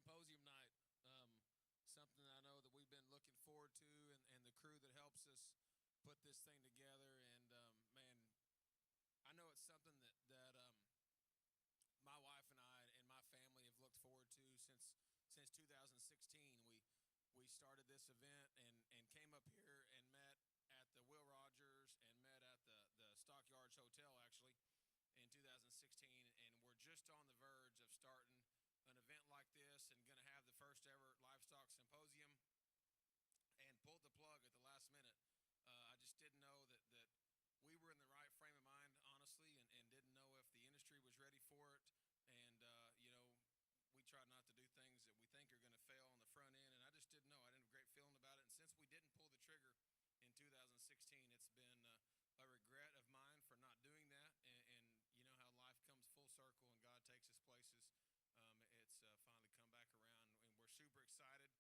Symposium night. Something I know that we've been looking forward to, and the crew that helps us put this thing together. And man, I know it's something that my wife and I and my family have looked forward to since 2016. We started this event and came up here and met at the Will Rogers and met at the Stockyards Hotel actually in 2016, and we're just on the verge of starting an event like this and going to have the first ever livestock symposium, and pulled the plug at the last minute. I just didn't know that we were in the right frame of mind, honestly, and didn't know if the industry was ready for it. And, we try not to do things that we think are going to fail on the front end, and I just didn't know. I didn't have a great feeling about it, and since we didn't pull the trigger in 2016, it's been a regret of mine for not doing that. And you know how life comes full circle and God takes us places. It's finally come back around, and we're super excited.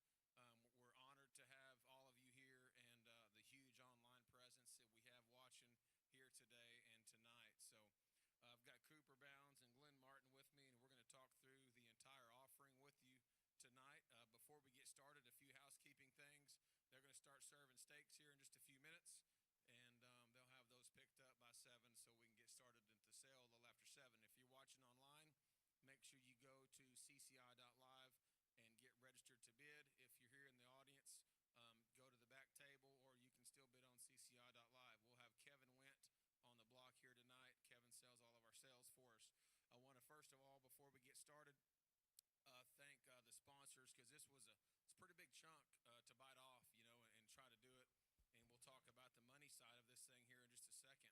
We're honored to have all of you here and the huge online presence that we have watching here today and tonight. So I've got Cooper Bounds and Glenn Martin with me, and we're going to talk through the entire offering with you tonight. Before we get started, a few housekeeping things. They're going to start serving steaks here in just a few minutes, and they'll have those picked up by 7 so we can get started into sale a little after 7. If you're watching online, make sure you go to CCI.live and get registered to bid. If you're here in the audience, go to the back table, or you can still bid on CCI.live. We'll have Kevin Went on the block here tonight. Kevin sells all of our sales for us. I want to, first of all, before we get started, thank the sponsors, because it's a pretty big chunk to bite off, and try to do it. And we'll talk about the money side of this thing here in just a second.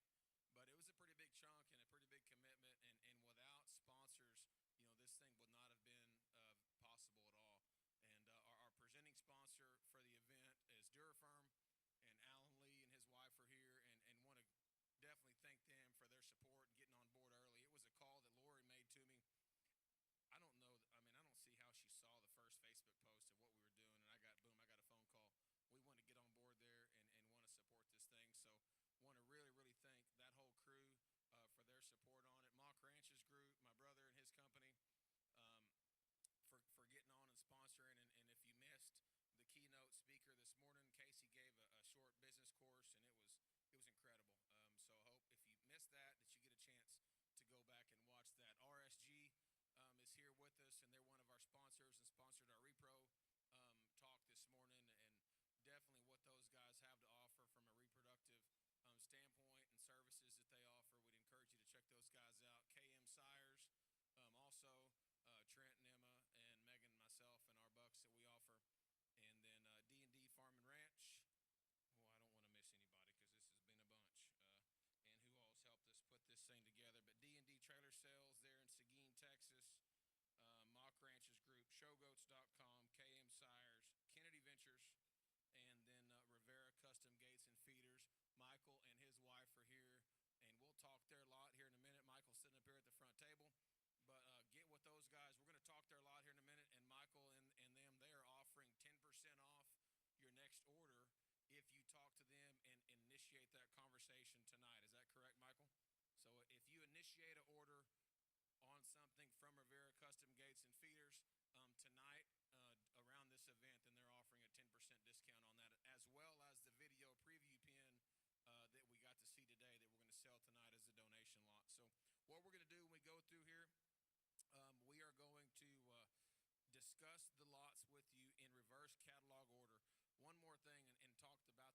But it was a pretty big chunk and a pretty big commitment, and without sponsors, this thing would not have been possible at all. And our presenting sponsor for the event is Durafirm, and Alan Lee and his wife are here, and want to definitely thank them for their support and getting on board early. It was a call that Lori made to me. I don't see how she saw the first Facebook post of what we were doing, and I got a phone call. We want to get on board there and want to support this thing. So want to really, really thank that whole crew for their support on it. Mock Ranches Group, my brother and his company, for getting on and sponsoring. And if you missed the keynote speaker this morning, Casey gave a short business course, and it was incredible. So I hope if you missed that you get a chance to go back and watch that. RSG is here with us, and they're one of our sponsors and sponsored our Repro talk this morning, and definitely what those guys have to offer from a reproductive standpoint and services that they offer. We'd encourage you to check those guys out. KM Sires, also Trent and Emma and Megan, myself, and our bucks that we offer. And then D&D Farm and Ranch. Well, I don't want to miss anybody because this has been a bunch. And who else helped us put this thing together? But D&D Trailer Sales there in Seguin, Texas. Mock Ranches Group, Showgoats.com, KM Sires, Kennedy Ventures, and then Rivera Custom Gates and Feeders. Michael and his wife are here, and we'll talk their lot here in a minute. Michael's sitting up here at the front table. But get with those guys. We're going to talk their lot here in a minute, and Michael and them, they are offering 10% off your next order if you talk to them and initiate that conversation tonight. Is that correct, Michael? So if you initiate an order on something from Rivera Custom Gates and Feeders tonight around this event, then they're offering a 10% discount on that, as well as the video preview pin that we got to see today that we're going to sell tonight as a donation lot. So what we're going to do when we go through here, we are going to discuss the lots with you in reverse catalog order. One more thing, and talked about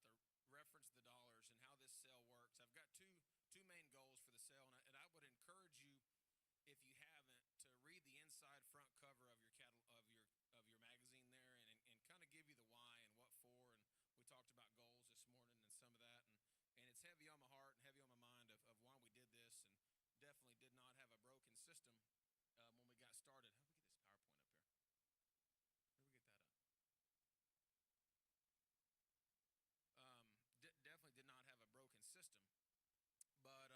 reference the dollars and how this sale works. I've got two main goals for the sale, and I would encourage you, if you haven't, to read the inside front cover of your magazine there, and kind of give you the why and what for. And we talked about goals this morning and some of that, and it's heavy on my heart and heavy on my mind of why we did this, and definitely did not have a broken system when we got started. How do we get this PowerPoint up here? Where do we get that up? Definitely did not have a broken system, but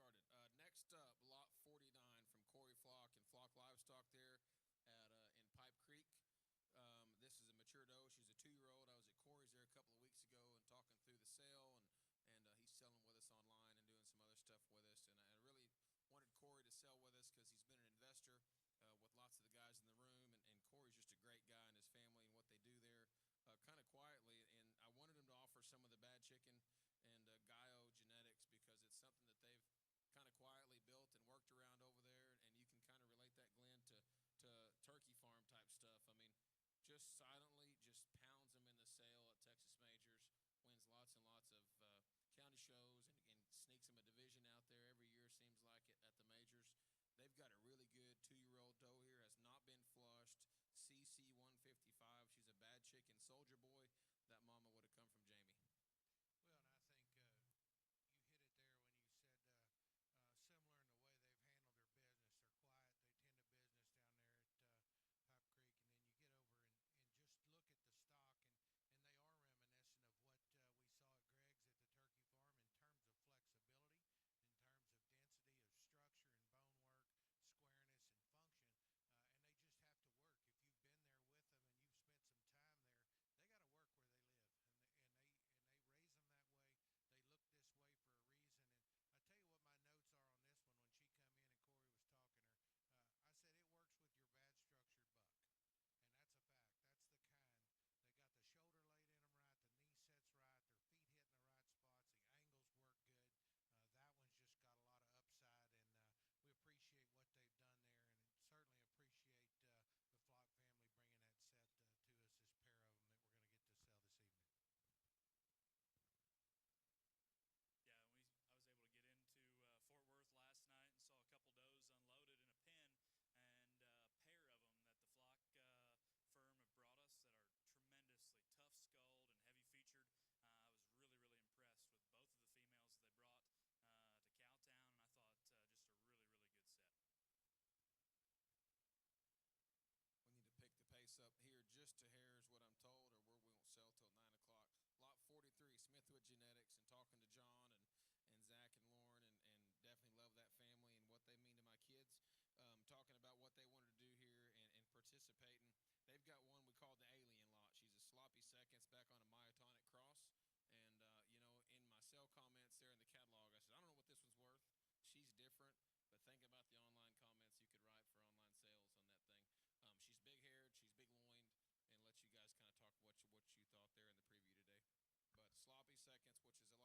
started. Next up, lot 49 from Corey Flock and Flock Livestock there at in Pipe Creek. This is a mature doe. She's a 2-year-old. I was at Corey's there a couple of weeks ago and talking through the sale, and he's selling with us online and doing some other stuff with us. And I really wanted Corey to sell with us because he's been an investor with lots of the guys in the room, and Corey's just a great guy and his family and what they do there. Kind of quietly, and I wanted him to offer some of the bad chicken and Gaio genetics because it's something that they've kind of quietly built and worked around over there, and you can kind of relate that, Glenn, to turkey farm type stuff. I mean, just silently just pounds them in the sale at Texas Majors, wins lots and lots of county shows, and sneaks them a division out there every year, seems like it, at the majors. They've got a really good 2-year-old doe here, has not been flushed, CC 155. She's a bad chicken, soldier boy. That mama would have come from Jamie. Well, and I think you hit it there when you said similar in the way they've handled their business. They're quiet. They tend to business down there at Pipe Creek, and then you get over and just look at the stock, and they are reminiscent of what we saw at Greg's at the turkey farm in terms of flexibility, in terms of density of structure and bone work, squareness and function, and they just have to work. If you've been there with them and you've spent some time there, they got to work where they live, and they raise them that way. They look this way for a reason. And I tell you what my notes are on this one when she come in and Corey was talking to her. I said it works with your bad structured buck, and that's a fact. That's the kind. They got the shoulder laid in them right, the knee sets right, their feet hitting the right spots, the angles work good. That one's just got a lot of upside, and we appreciate what they've done there, and certainly appreciate the Flock family bringing that set to us, this pair of them that we're going to get to sell this evening. Yeah, I was able to get into Fort Worth last night and saw a couple does unloaded in a pen, and a pair of them that the Flock firm have brought us that are tremendously tough-skulled and heavy-featured. I was really, really impressed with both of the females they brought to Cowtown, and I thought just a really, really good set. We need to pick the pace up here just to hair is what I'm told, or we won't sell till 9 o'clock. Lot 43, Smithwood Genetics, and talking to John and Zach and Lauren, and definitely love that family and what they mean to my kids. Talking about what they wanted to do here and participating. They've got one we call the Alien Lot. She's a sloppy seconds back on a myotonic cross. And, in my sale comments there in the catalog, I said, I don't know what this one's worth. She's different. But think about the online comments you could write for online sales on that thing. She's big-haired, she's big-loined, and let you guys kind of talk what you thought there in the preview today. But sloppy seconds, which is a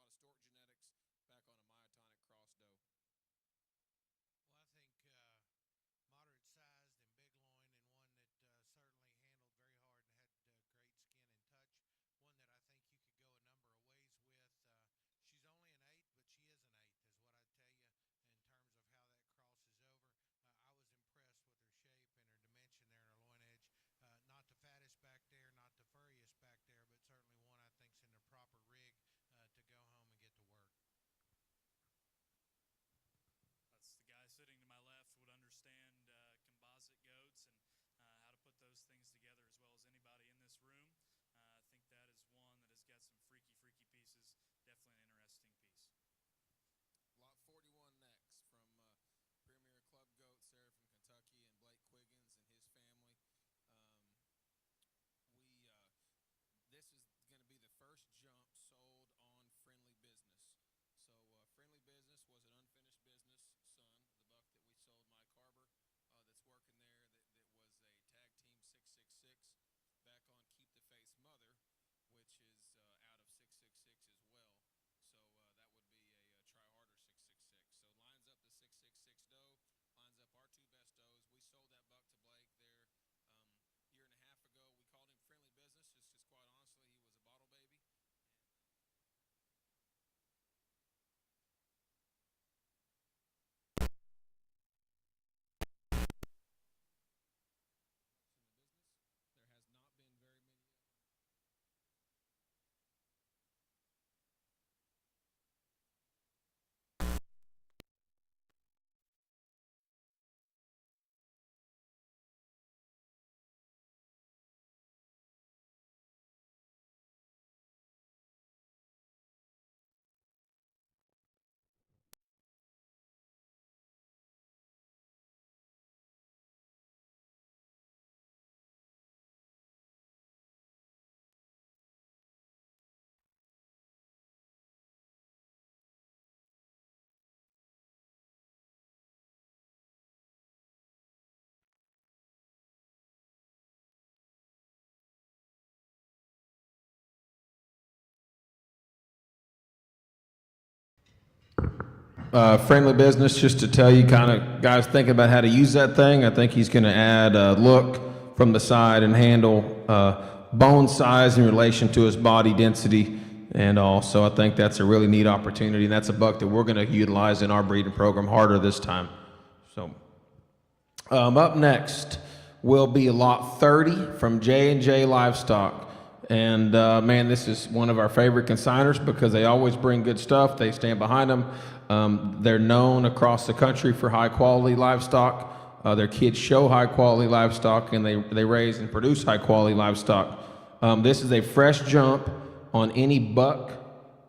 Friendly business, just to tell you kind of guys thinking about how to use that thing. I think he's going to add a look from the side and handle, bone size in relation to his body density. And also, I think that's a really neat opportunity, and that's a buck that we're going to utilize in our breeding program harder this time. So, up next will be lot 30 from J&J Livestock. And man, this is one of our favorite consigners because they always bring good stuff. They stand behind them. They're known across the country for high quality livestock. Their kids show high quality livestock, and they raise and produce high quality livestock. This is a fresh jump on any buck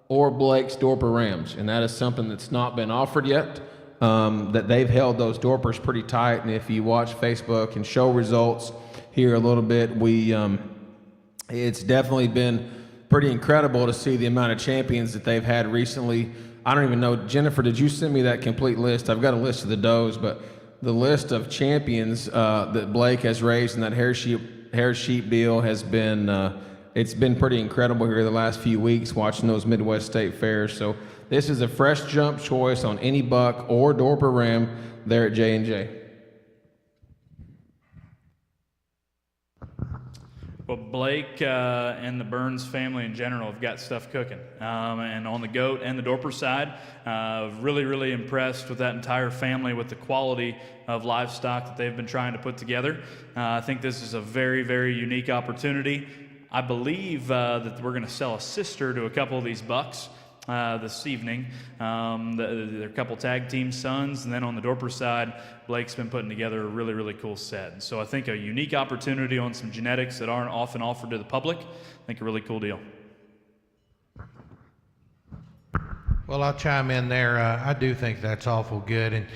or Blake's Dorper rams, and that is something that's not been offered yet. That they've held those Dorpers pretty tight, and if you watch Facebook and show results here a little bit, it's definitely been pretty incredible to see the amount of champions that they've had recently. I don't even know, Jennifer, did you send me that complete list? I've got a list of the does, but the list of champions that Blake has raised in that hair sheep deal has been it's been pretty incredible here the last few weeks watching those Midwest State Fairs. So this is a fresh jump choice on any buck or Dorper ram there at J&J. Well, Blake and the Burns family in general have got stuff cooking. And on the goat and the Dorper side, really, really impressed with that entire family with the quality of livestock that they've been trying to put together. I think this is a very, very unique opportunity. I believe that we're going to sell a sister to a couple of these bucks this evening. They're a couple tag team sons, and then on the Dorper side, Blake's been putting together a really, really cool set. So I think a unique opportunity on some genetics that aren't often offered to the public. I think a really cool deal. Well, I'll chime in there. I do think that's awful good. And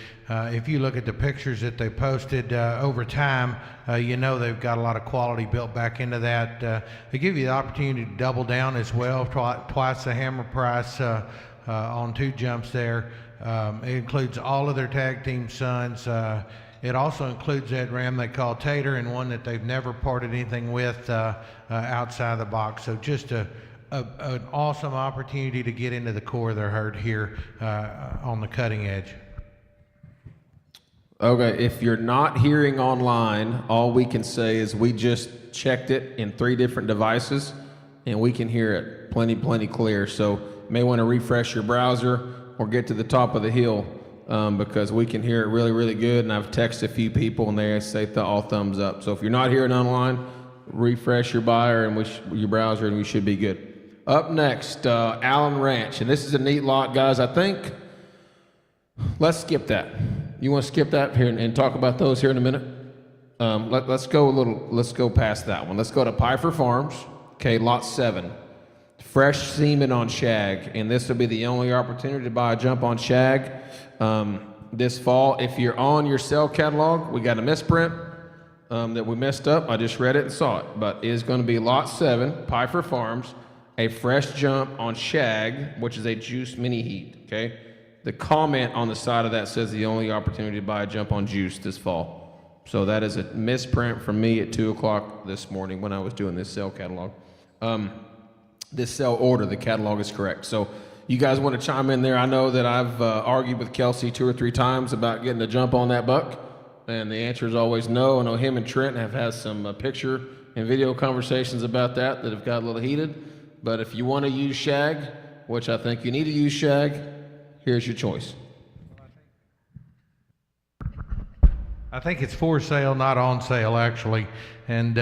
if you look at the pictures that they posted over time, you know they've got a lot of quality built back into that. They give you the opportunity to double down as well, twice the hammer price on two jumps there. It includes all of their tag team sons. It also includes that ram they call Tater, and one that they've never parted anything with outside the box. So just an awesome opportunity to get into the core of their herd here on the cutting edge. Okay, if you're not hearing online, all we can say is we just checked it in 3 different devices, and we can hear it plenty clear. So you may want to refresh your browser or get to the top of the hill because we can hear it really good, and I've texted a few people, and they say all thumbs up. So if you're not hearing online, refresh your buyer and your browser, and we should be good. Up next, Allen Ranch, and this is a neat lot, guys. I think let's skip that. You want to skip that here and talk about those here in a minute? Let's go past that one. Let's go to Pfeiffer Farms. Okay, lot 7. Fresh semen on shag, and this will be the only opportunity to buy a jump on shag this fall. If you're on your sale catalog, we got a misprint that we messed up. I just read it and saw it, but it is going to be lot 7, Pfeiffer Farms, a fresh jump on shag, which is a juice mini heat. Okay. The comment on the side of that says the only opportunity to buy a jump on juice this fall. So that is a misprint from me at 2 o'clock this morning when I was doing this sale catalog. This sale order, the catalog is correct. So you guys want to chime in there? I know that I've argued with Kelsey 2 or 3 times about getting a jump on that buck, and the answer is always no. I know him and Trent have had some picture and video conversations about that have got a little heated. But if you want to use shag, which I think you need to use shag, here's your choice. I think it's for sale, not on sale, actually. And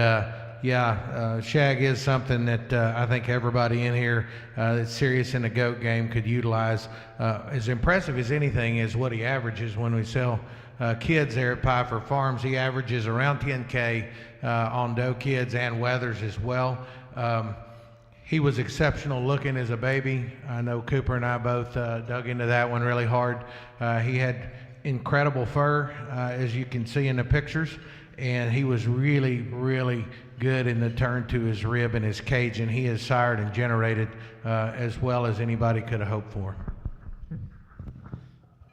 shag is something that I think everybody in here that's serious in the goat game could utilize. As impressive as anything is what he averages when we sell kids there at Pfeiffer Farms. He averages around 10K on doe kids and wethers as well. He was exceptional looking as a baby. I know Cooper and I both dug into that one really hard. He had incredible fur, as you can see in the pictures, and he was really good in the turn to his rib and his cage, and he has sired and generated as well as anybody could have hoped for.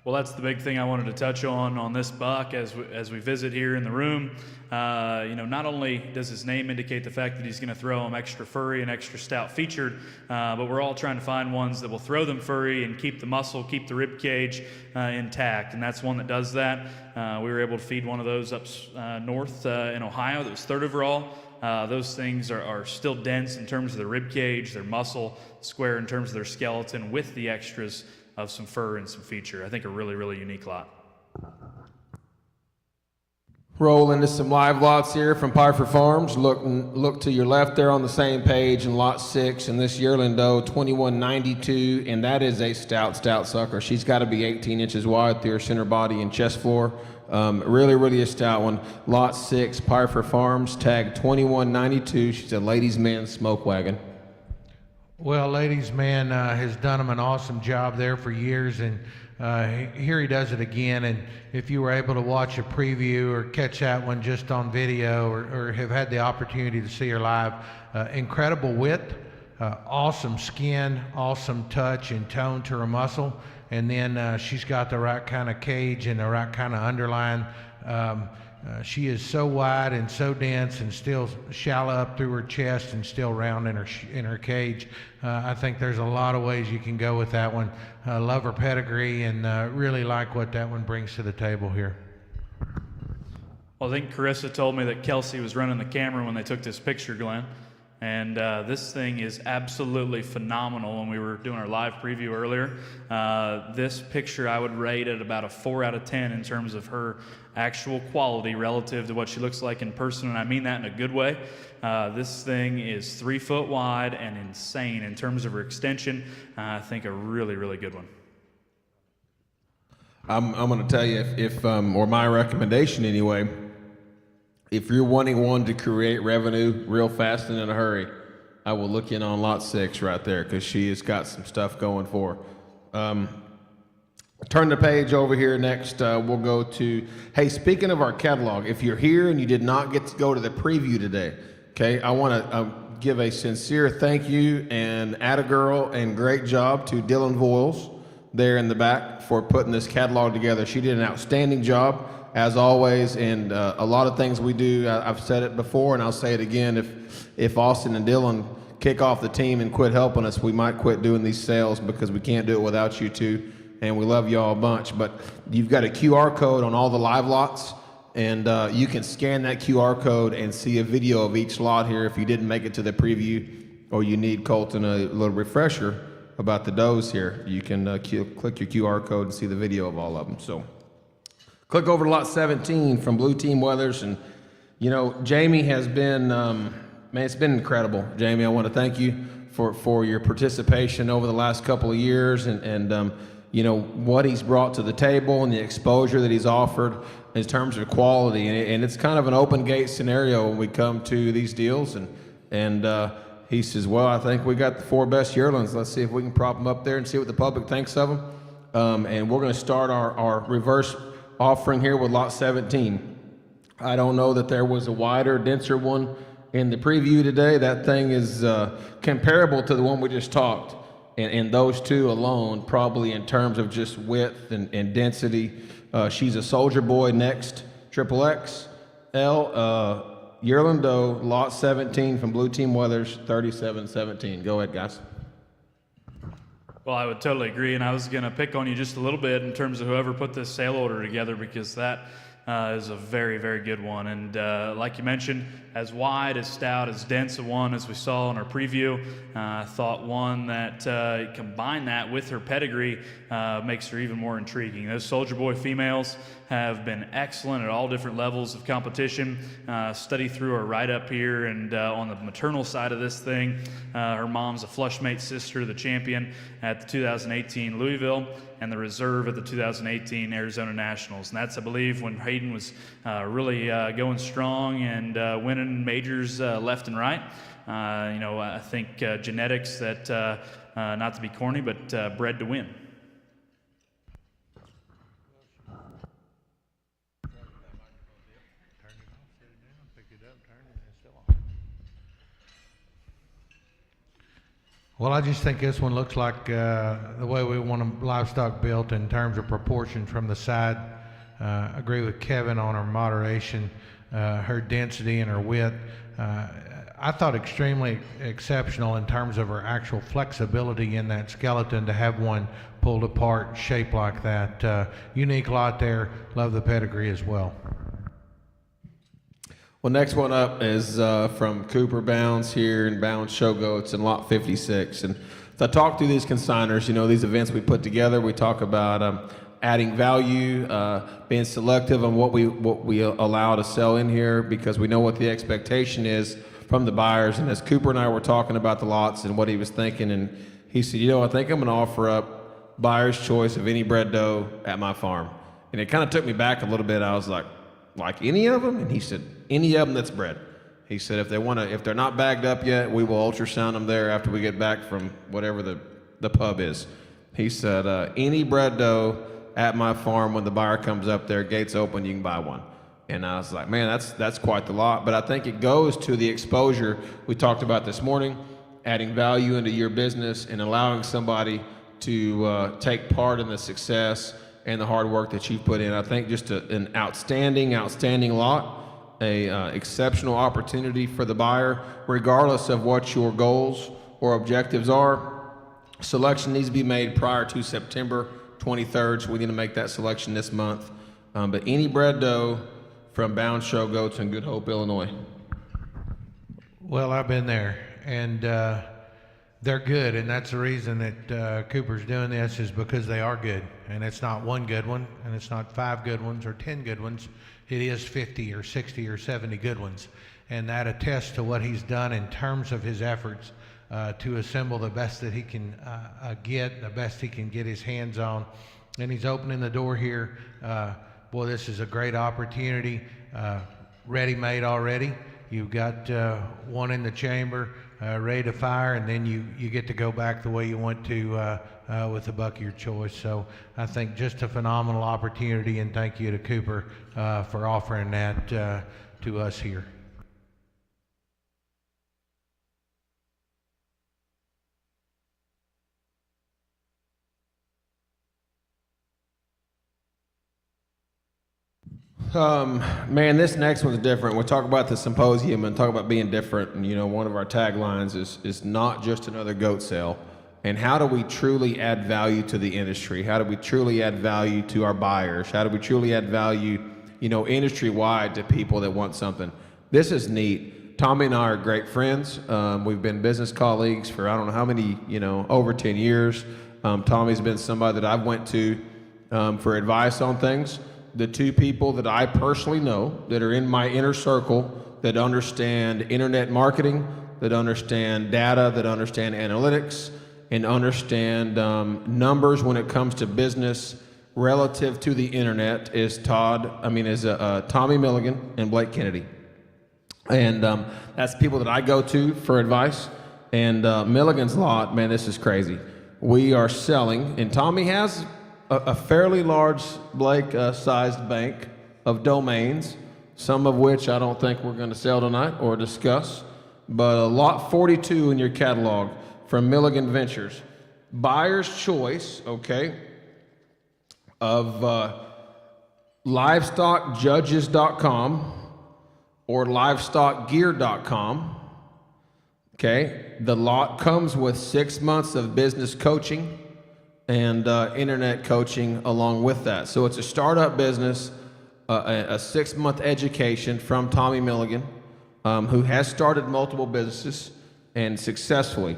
Well, that's the big thing I wanted to touch on this buck as we visit here in the room. Not only does his name indicate the fact that he's going to throw them extra furry and extra stout featured, but we're all trying to find ones that will throw them furry and keep the muscle, keep the rib cage intact, and that's one that does that. We were able to feed one of those up north in Ohio that was 3rd overall. Those things are still dense in terms of their rib cage, their muscle, square in terms of their skeleton, with the extras of some fur and some feature. I think a really, really unique lot. Roll into some live lots here from Piper Farms. Look to your left there on the same page in lot 6, and this yearling doe, 2192, and that is a stout sucker. She's got to be 18 inches wide through her center body and chest floor. Really a stout one. Lot 6, Piper Farms, tag 2192. She's a ladies' man smoke wagon. Well, ladies' man has done him an awesome job there for years, and here he does it again. And if you were able to watch a preview or catch that one just on video, or have had the opportunity to see her live, incredible width, awesome skin, awesome touch and tone to her muscle, and then she's got the right kind of cage and the right kind of underline. She is so wide and so dense and still shallow up through her chest and still round in her cage. I think there's a lot of ways you can go with that one. Love her pedigree and really like what that one brings to the table here. Well, I think Carissa told me that Kelsey was running the camera when they took this picture, Glenn. And this thing is absolutely phenomenal. When we were doing our live preview earlier, this picture I would rate at about a 4 out of 10 in terms of her actual quality relative to what she looks like in person, and I mean that in a good way. This thing is 3 foot wide and insane in terms of her extension. I think a really, really good one. I'm going to tell you, if or my recommendation anyway, if you're wanting one to create revenue real fast and in a hurry, I will look in on lot 6 right there, because she has got some stuff going for her. Turn the page over here next. We'll go to, hey, speaking of our catalog, if you're here and you did not get to go to the preview today, okay, I want to give a sincere thank you and atta-girl and great job to Dylan Voiles there in the back for putting this catalog together. She did an outstanding job, as always, and a lot of things we do, I've said it before and I'll say it again, if Austin and Dylan kick off the team and quit helping us, we might quit doing these sales, because we can't do it without you two, and we love y'all a bunch. But you've got a QR code on all the live lots, and you can scan that QR code and see a video of each lot here if you didn't make it to the preview, or you need Colton a little refresher about the does here. You can click your QR code and see the video of all of them. So click over to lot 17 from Blue Team Weathers. And, Jamie has been, man, it's been incredible. Jamie, I want to thank you for your participation over the last couple of years, and what he's brought to the table and the exposure that he's offered in terms of quality. And it's kind of an open gate scenario when we come to these deals. And he says, well, I think we got the 4 best yearlings. Let's see if we can prop them up there and see what the public thinks of them. And we're going to start our reverse offering here with lot 17. I don't know that there was a wider, denser one in the preview today. That thing is comparable to the one we just talked. And those two alone, probably in terms of just width and density. She's a Soldier Boy next, XXL. Yearling doe, lot 17 from Blue Team Weathers, 3717. Go ahead, guys. Well, I would totally agree, and I was going to pick on you just a little bit in terms of whoever put this sale order together, because that is a very, very good one. And like you mentioned, as wide, as stout, as dense a one as we saw in our preview. I thought one that combined that with her pedigree makes her even more intriguing. Those Soldier Boy females have been excellent at all different levels of competition. Study through her right up here, and on the maternal side of this thing, her mom's a flushmate sister, the champion at the 2018 Louisville, and the reserve at the 2018 Arizona Nationals. And that's, I believe, when Hayden was really going strong and winning majors left and right. I think genetics that, not to be corny, but bred to win. Well, I just think this one looks like the way we want them livestock built in terms of proportions from the side. Agree with Kevin on her moderation, her density and her width. I thought extremely exceptional in terms of her actual flexibility in that skeleton to have one pulled apart, shaped like that. Unique lot there. Love the pedigree as well. Well, next one up is from Cooper Bounds here in Bounds Show Goats in lot 56. And as I talk through these consigners, you know, these events we put together, we talk about adding value, being selective on what we allow to sell in here, because we know what the expectation is from the buyers. And as Cooper and I were talking about the lots and what he was thinking, and he said, you know, I think I'm going to offer up buyer's choice of any bred doe at my farm. And it kind of took me back a little bit. I was like any of them? And he said, any of them that's bred. He said, if they're not bagged up yet, we will ultrasound them there after we get back from whatever the pub is. He said, any bred doe at my farm, when the buyer comes up there, gates open, you can buy one. And I was like, man, that's quite the lot. But I think it goes to the exposure we talked about this morning, adding value into your business and allowing somebody to take part in the success and the hard work that you've put in. I think just an outstanding lot, exceptional opportunity for the buyer, regardless of what your goals or objectives are. Selection needs to be made prior to September 23rd, so we need to make that selection this month. But any bred doe from Bound Show Goats in Good Hope, Illinois. Well, I've been there, and they're good, and that's the reason that Cooper's doing this, is because they are good. And it's not one good one, and it's not 5 good ones or 10 good ones. It is 50 or 60 or 70 good ones. And that attests to what he's done in terms of his efforts to assemble the best that he can get, the best he can get his hands on. And he's opening the door here. Boy, this is a great opportunity. Ready-made already. You've got one in the chamber, ready to fire, and then you get to go back the way you want to with the buck of your choice. So I think just a phenomenal opportunity, and thank you to Cooper for offering that to us here. Man, this next one's different. We'll talk about the symposium and talk about being different. And, you know, one of our taglines is not just another goat sale. And how do we truly add value to the industry? How do we truly add value to our buyers? How do we truly add value, you know, industry-wide to people that want something? This is neat. Tommy and I are great friends. We've been business colleagues for I don't know how many, you know, over 10 years. Tommy's been somebody that I've went to for advice on things. The two people that I personally know that are in my inner circle that understand internet marketing, that understand data, that understand analytics, and understand numbers when it comes to business relative to the internet is Tommy Milligan and Blake Kennedy. And that's people that I go to for advice. And Milligan's lot, man, this is crazy. We are selling, and Tommy has a fairly large Blake-sized bank of domains, some of which I don't think we're going to sell tonight or discuss, but lot 42 in your catalog from Milligan Ventures. Buyer's choice, okay, of livestockjudges.com or livestockgear.com. Okay, the lot comes with 6 months of business coaching and internet coaching along with that. So it's a startup business, a 6-month education from Tommy Milligan, who has started multiple businesses and successfully.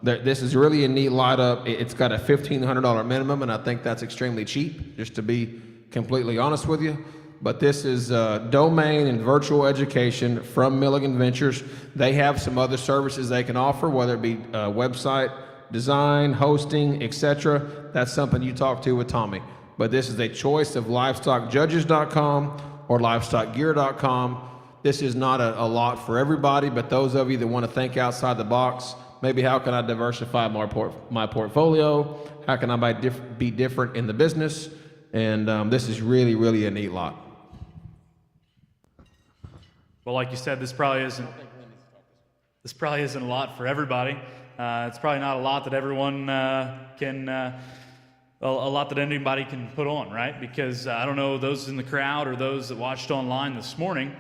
This is really a neat light-up. It's got a $1,500 minimum, and I think that's extremely cheap, just to be completely honest with you. But this is domain and virtual education from Milligan Ventures. They have some other services they can offer, whether it be website design, hosting, etc. That's something you talk to with Tommy. But this is a choice of livestockjudges.com or livestockgear.com. This is not a lot for everybody, but those of you that want to think outside the box, maybe how can I diversify my portfolio? How can I be different in the business? And this is really, really a neat lot. Well, like you said, this probably isn't a lot for everybody. It's probably not a lot that everyone can, a lot that anybody can put on, right? Because I don't know those in the crowd or those that watched online this morning,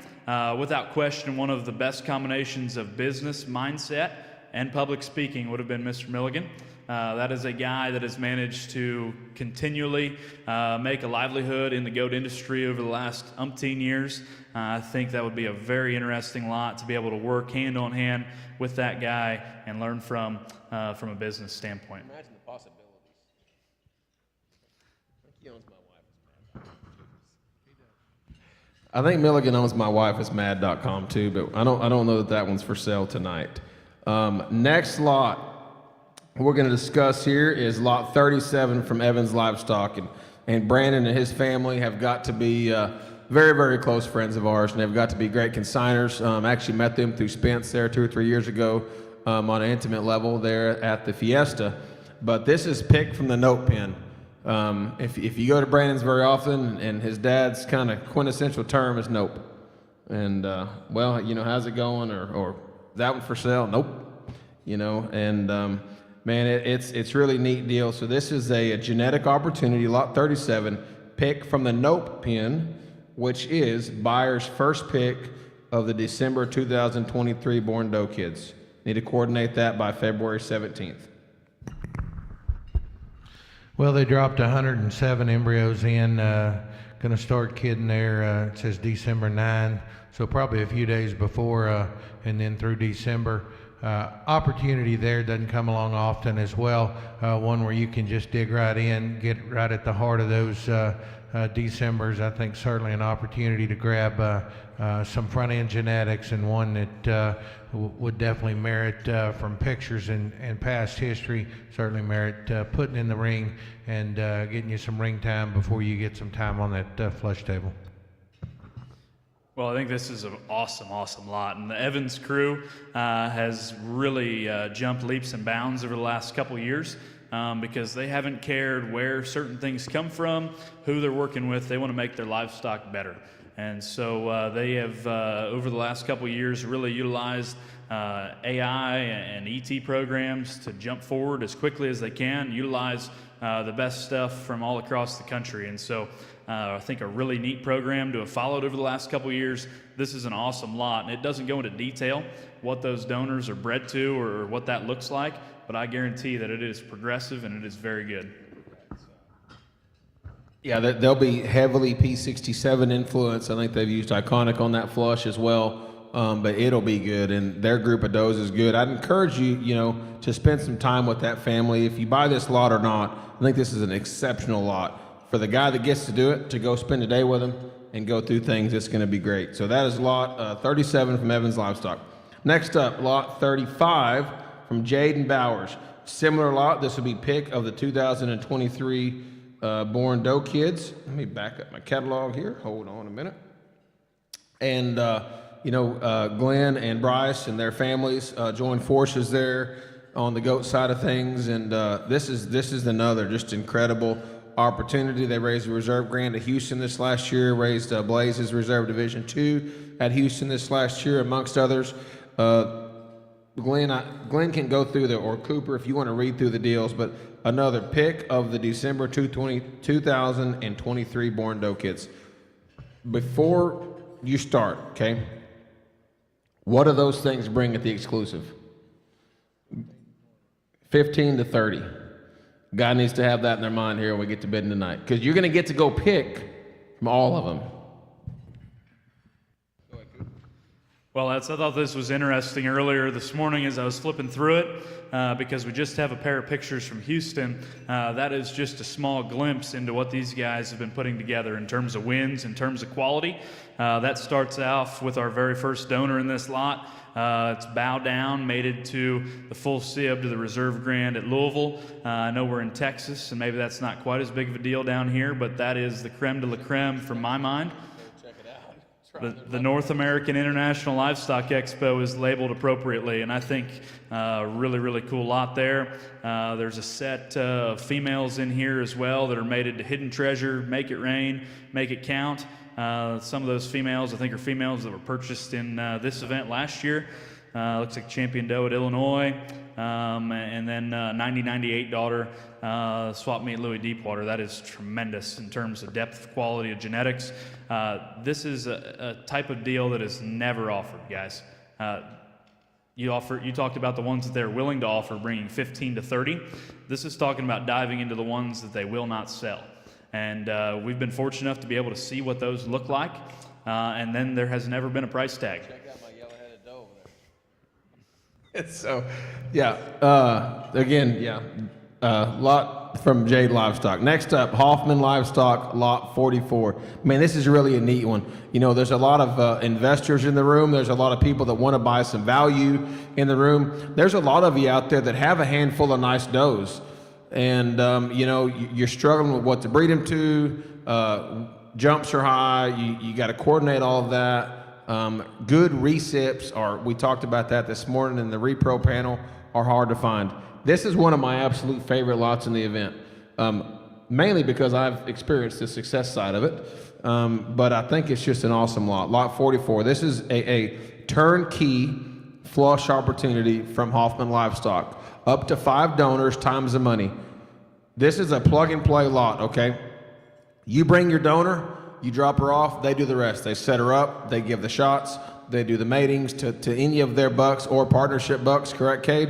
without question, one of the best combinations of business mindset and public speaking would have been Mr. Milligan. That is a guy that has managed to continually make a livelihood in the goat industry over the last umpteen years. I think that would be a very interesting lot to be able to work hand on hand with that guy and learn from a business standpoint. Imagine the possibilities. I think he owns my wife is mad. I think Milligan owns my wife is mad.com too, but I don't know that one's for sale tonight. Next lot we're going to discuss here is lot 37 from Evans Livestock, and Brandon and his family have got to be very, very close friends of ours, and they've got to be great consigners. Actually met them through Spence there 2 or 3 years ago on an intimate level there at the Fiesta. But this is picked from the note pen. If you go to Brandon's very often, and his dad's kind of quintessential term is nope. And, well, you know, how's it going? Or that one for sale? Nope. You know, and man, it's really neat deal. So this is a genetic opportunity, lot 37, pick from the nope pen, which is buyer's first pick of the December 2023 born doe kids. Need to coordinate that by February 17th. Well, they dropped 107 embryos in. Going to start kidding there. It says December 9, so probably a few days before and then through December. Opportunity there doesn't come along often as well. One where you can just dig right in, get right at the heart of those Decembers. I think certainly an opportunity to grab some front-end genetics, and one that would definitely merit, from pictures and past history, certainly merit putting in the ring and getting you some ring time before you get some time on that flush table. Well, I think this is an awesome lot. And the Evans crew has really jumped leaps and bounds over the last couple of years because they haven't cared where certain things come from, who they're working with. They want to make their livestock better. And so they have, over the last couple of years, really utilized AI and ET programs to jump forward as quickly as they can, utilize the best stuff from all across the country. And so I think a really neat program to have followed over the last couple of years. This is an awesome lot, and it doesn't go into detail what those donors are bred to or what that looks like, but I guarantee that it is progressive and it is very good. Yeah, they'll be heavily P67 influence. I think they've used Iconic on that flush as well, but it'll be good, and their group of does is good. I'd encourage you, to spend some time with that family. If you buy this lot or not, I think this is an exceptional lot. For the guy that gets to do it, to go spend a day with him and go through things, it's going to be great. So that is lot 37 from Evans Livestock. Next up, lot 35 from Jaden Bowers. Similar lot. This will be pick of the 2023 born doe kids. Let me back up my catalog here. Hold on a minute. And, Glenn and Bryce and their families joined forces there on the goat side of things. And this is another just incredible opportunity. They raised a reserve grant at Houston this last year, raised Blaze's Reserve Division 2 at Houston this last year, amongst others. Glenn can go through or Cooper if you want to read through the deals, but another pick of the December 2023 born doe kids. Before you start, okay, what do those things bring at the exclusive? 15 to 30. Guy needs to have that in their mind here when we get to bidding tonight, because you're going to get to go pick from all of them. Well, I thought this was interesting earlier this morning as I was flipping through it, because we just have a pair of pictures from Houston. That is just a small glimpse into what these guys have been putting together in terms of wins, in terms of quality. That starts off with our very first donor in this lot. It's bow down, mated to the full sib to the Reserve Grand at Louisville. I know we're in Texas, and maybe that's not quite as big of a deal down here, but that is the creme de la creme from my mind. The North American International Livestock Expo is labeled appropriately, and I think really, really cool lot there. There's a set of females in here as well that are mated to Hidden Treasure, Make It Rain, Make It Count. Some of those females, I think, are females that were purchased in this event last year. Looks like Champion Doe at Illinois. and then 90-98 daughter, swap meet Louis Deepwater. That is tremendous in terms of depth, quality of genetics. This is a type of deal that is never offered, guys. You talked about the ones that they're willing to offer, bringing 15 to 30. This is talking about diving into the ones that they will not sell. And we've been fortunate enough to be able to see what those look like. And then there has never been a price tag. Check out my yellow-headed doe over there. So, yeah, again, yeah, lot from Jade Livestock. Next up, Hoffman Livestock, lot 44. Man, this is really a neat one. You know, there's a lot of investors in the room. There's a lot of people that want to buy some value in the room. There's a lot of you out there that have a handful of nice does. And, you know, you're struggling with what to breed them to. Jumps are high. You got to coordinate all of that. Good recips we talked about that this morning in the repro panel, are hard to find. This is one of my absolute favorite lots in the event, mainly because I've experienced the success side of it. But I think it's just an awesome lot. Lot 44. This is a turnkey flush opportunity from Hoffman Livestock. Up to 5 donors times the money. This is a plug and play lot, okay? You bring your donor, you drop her off, they do the rest. They set her up, they give the shots, they do the matings to any of their bucks or partnership bucks, correct, Cade?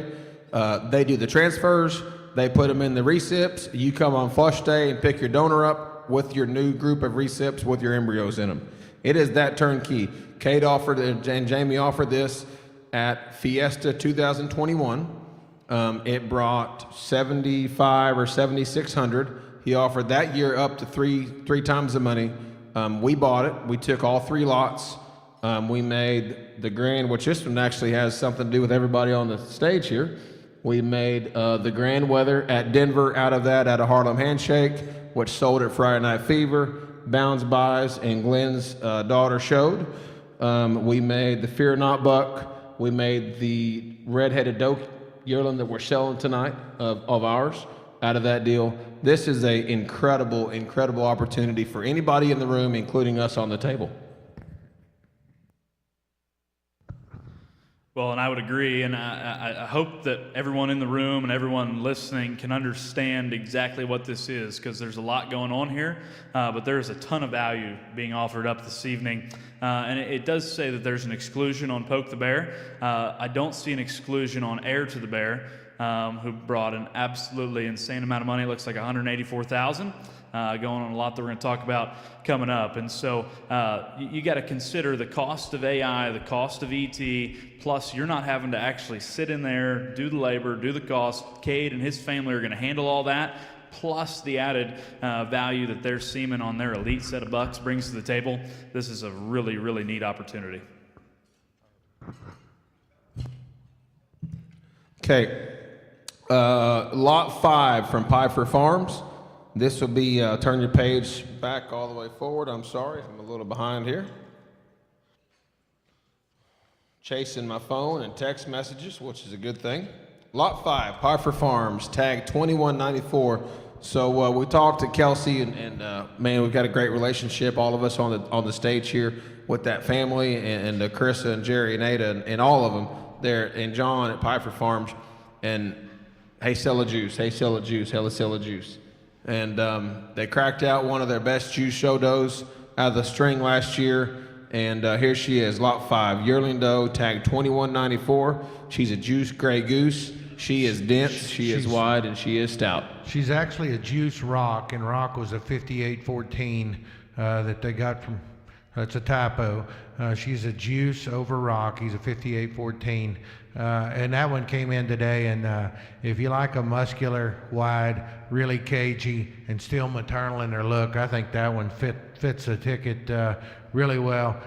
They do the transfers, they put them in the recips. You come on flush day and pick your donor up with your new group of recips with your embryos in them. It is that turnkey. Cade offered and Jamie offered this at Fiesta 2021. It brought 7,500 or 7,600. He offered that year up to three times the money. We bought it. We took all 3 lots. We made the grand, which this one actually has something to do with everybody on the stage here. We made the grand weather at Denver out of that, at a Harlem Handshake, which sold at Friday Night Fever, Bounds Buys, and Glenn's daughter showed. We made the Fear Not buck. We made the red-headed doe yearling that we're selling tonight of ours out of that deal. This is an incredible, incredible opportunity for anybody in the room, including us on the table. Well, and I would agree, and I hope that everyone in the room and everyone listening can understand exactly what this is, because there's a lot going on here, but there is a ton of value being offered up this evening. And it does say that there's an exclusion on Poke the Bear. I don't see an exclusion on Heir to the Bear, who brought an absolutely insane amount of money. It looks like $184,000. Going on a lot that we're going to talk about coming up. And so you got to consider the cost of AI, the cost of ET, plus you're not having to actually sit in there, do the labor, do the cost. Cade and his family are going to handle all that, plus the added value that their semen on their elite set of bucks brings to the table. This is a really, really neat opportunity. Okay. Lot 5 from Piper Farms. This will be, turn your page back all the way forward. I'm sorry, I'm a little behind here. Chasing my phone and text messages, which is a good thing. Lot 5, Piper Farms, tag 2194. So we talked to Kelsey, and man, we've got a great relationship, all of us on the stage here with that family, and Carissa and Jerry and Ada and all of them there, and John at Piper Farms. And hey, sell a juice, hey, sell a juice, hella sell a juice. And they cracked out one of their best juice show does out of the string last year. And here she is, lot 5, yearling doe, tag 2194. She's a juice gray goose. She is dense, she is wide, and she is stout. She's actually a juice rock, and rock was a 5814 that they got from, that's a typo. She's a juice over rock. He's a 5814. And that one came in today, and if you like a muscular, wide, really cagey, and still maternal in their look, I think that one fits the ticket really well.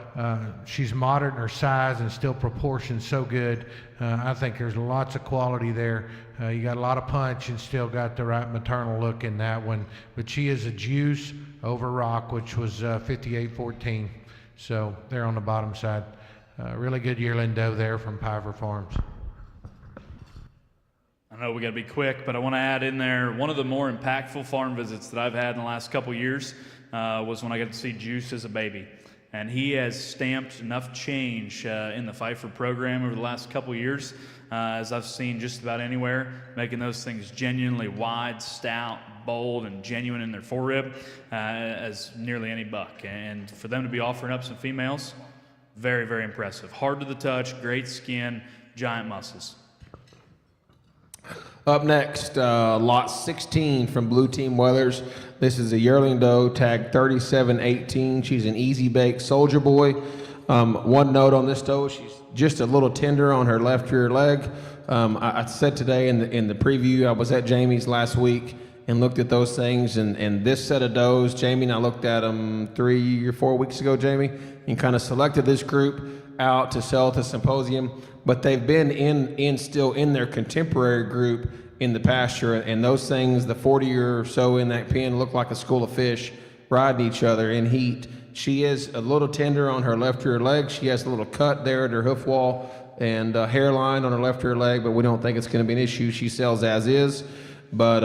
She's moderate in her size and still proportioned so good. I think there's lots of quality there. You got a lot of punch and still got the right maternal look in that one. But she is a juice over rock, which was 5814. So they're on the bottom side. Really good yearling doe there from Piper Farms. I know we got to be quick, but I want to add in there, one of the more impactful farm visits that I've had in the last couple years was when I got to see Juice as a baby. And he has stamped enough change in the Pfeiffer program over the last couple of years, as I've seen just about anywhere, making those things genuinely wide, stout, bold, and genuine in their forerib as nearly any buck. And for them to be offering up some females, very, very impressive. Hard to the touch, great skin, giant muscles. Up next, lot 16 from Blue Team Weathers. This is a yearling doe, tag 3718. She's an easy bake soldier boy. One note on this doe, she's just a little tender on her left rear leg. I said today in the preview, I was at Jamie's last week and looked at those things, and this set of does, Jamie and I looked at them 3 or 4 weeks ago, Jamie, and kind of selected this group out to sell at the Symposium, but they've been still in their contemporary group in the pasture, and those things, the 40 or so in that pen, look like a school of fish riding each other in heat. She is a little tender on her left rear leg. She has a little cut there at her hoof wall and hairline on her left rear leg, but we don't think it's going to be an issue. She sells as is, but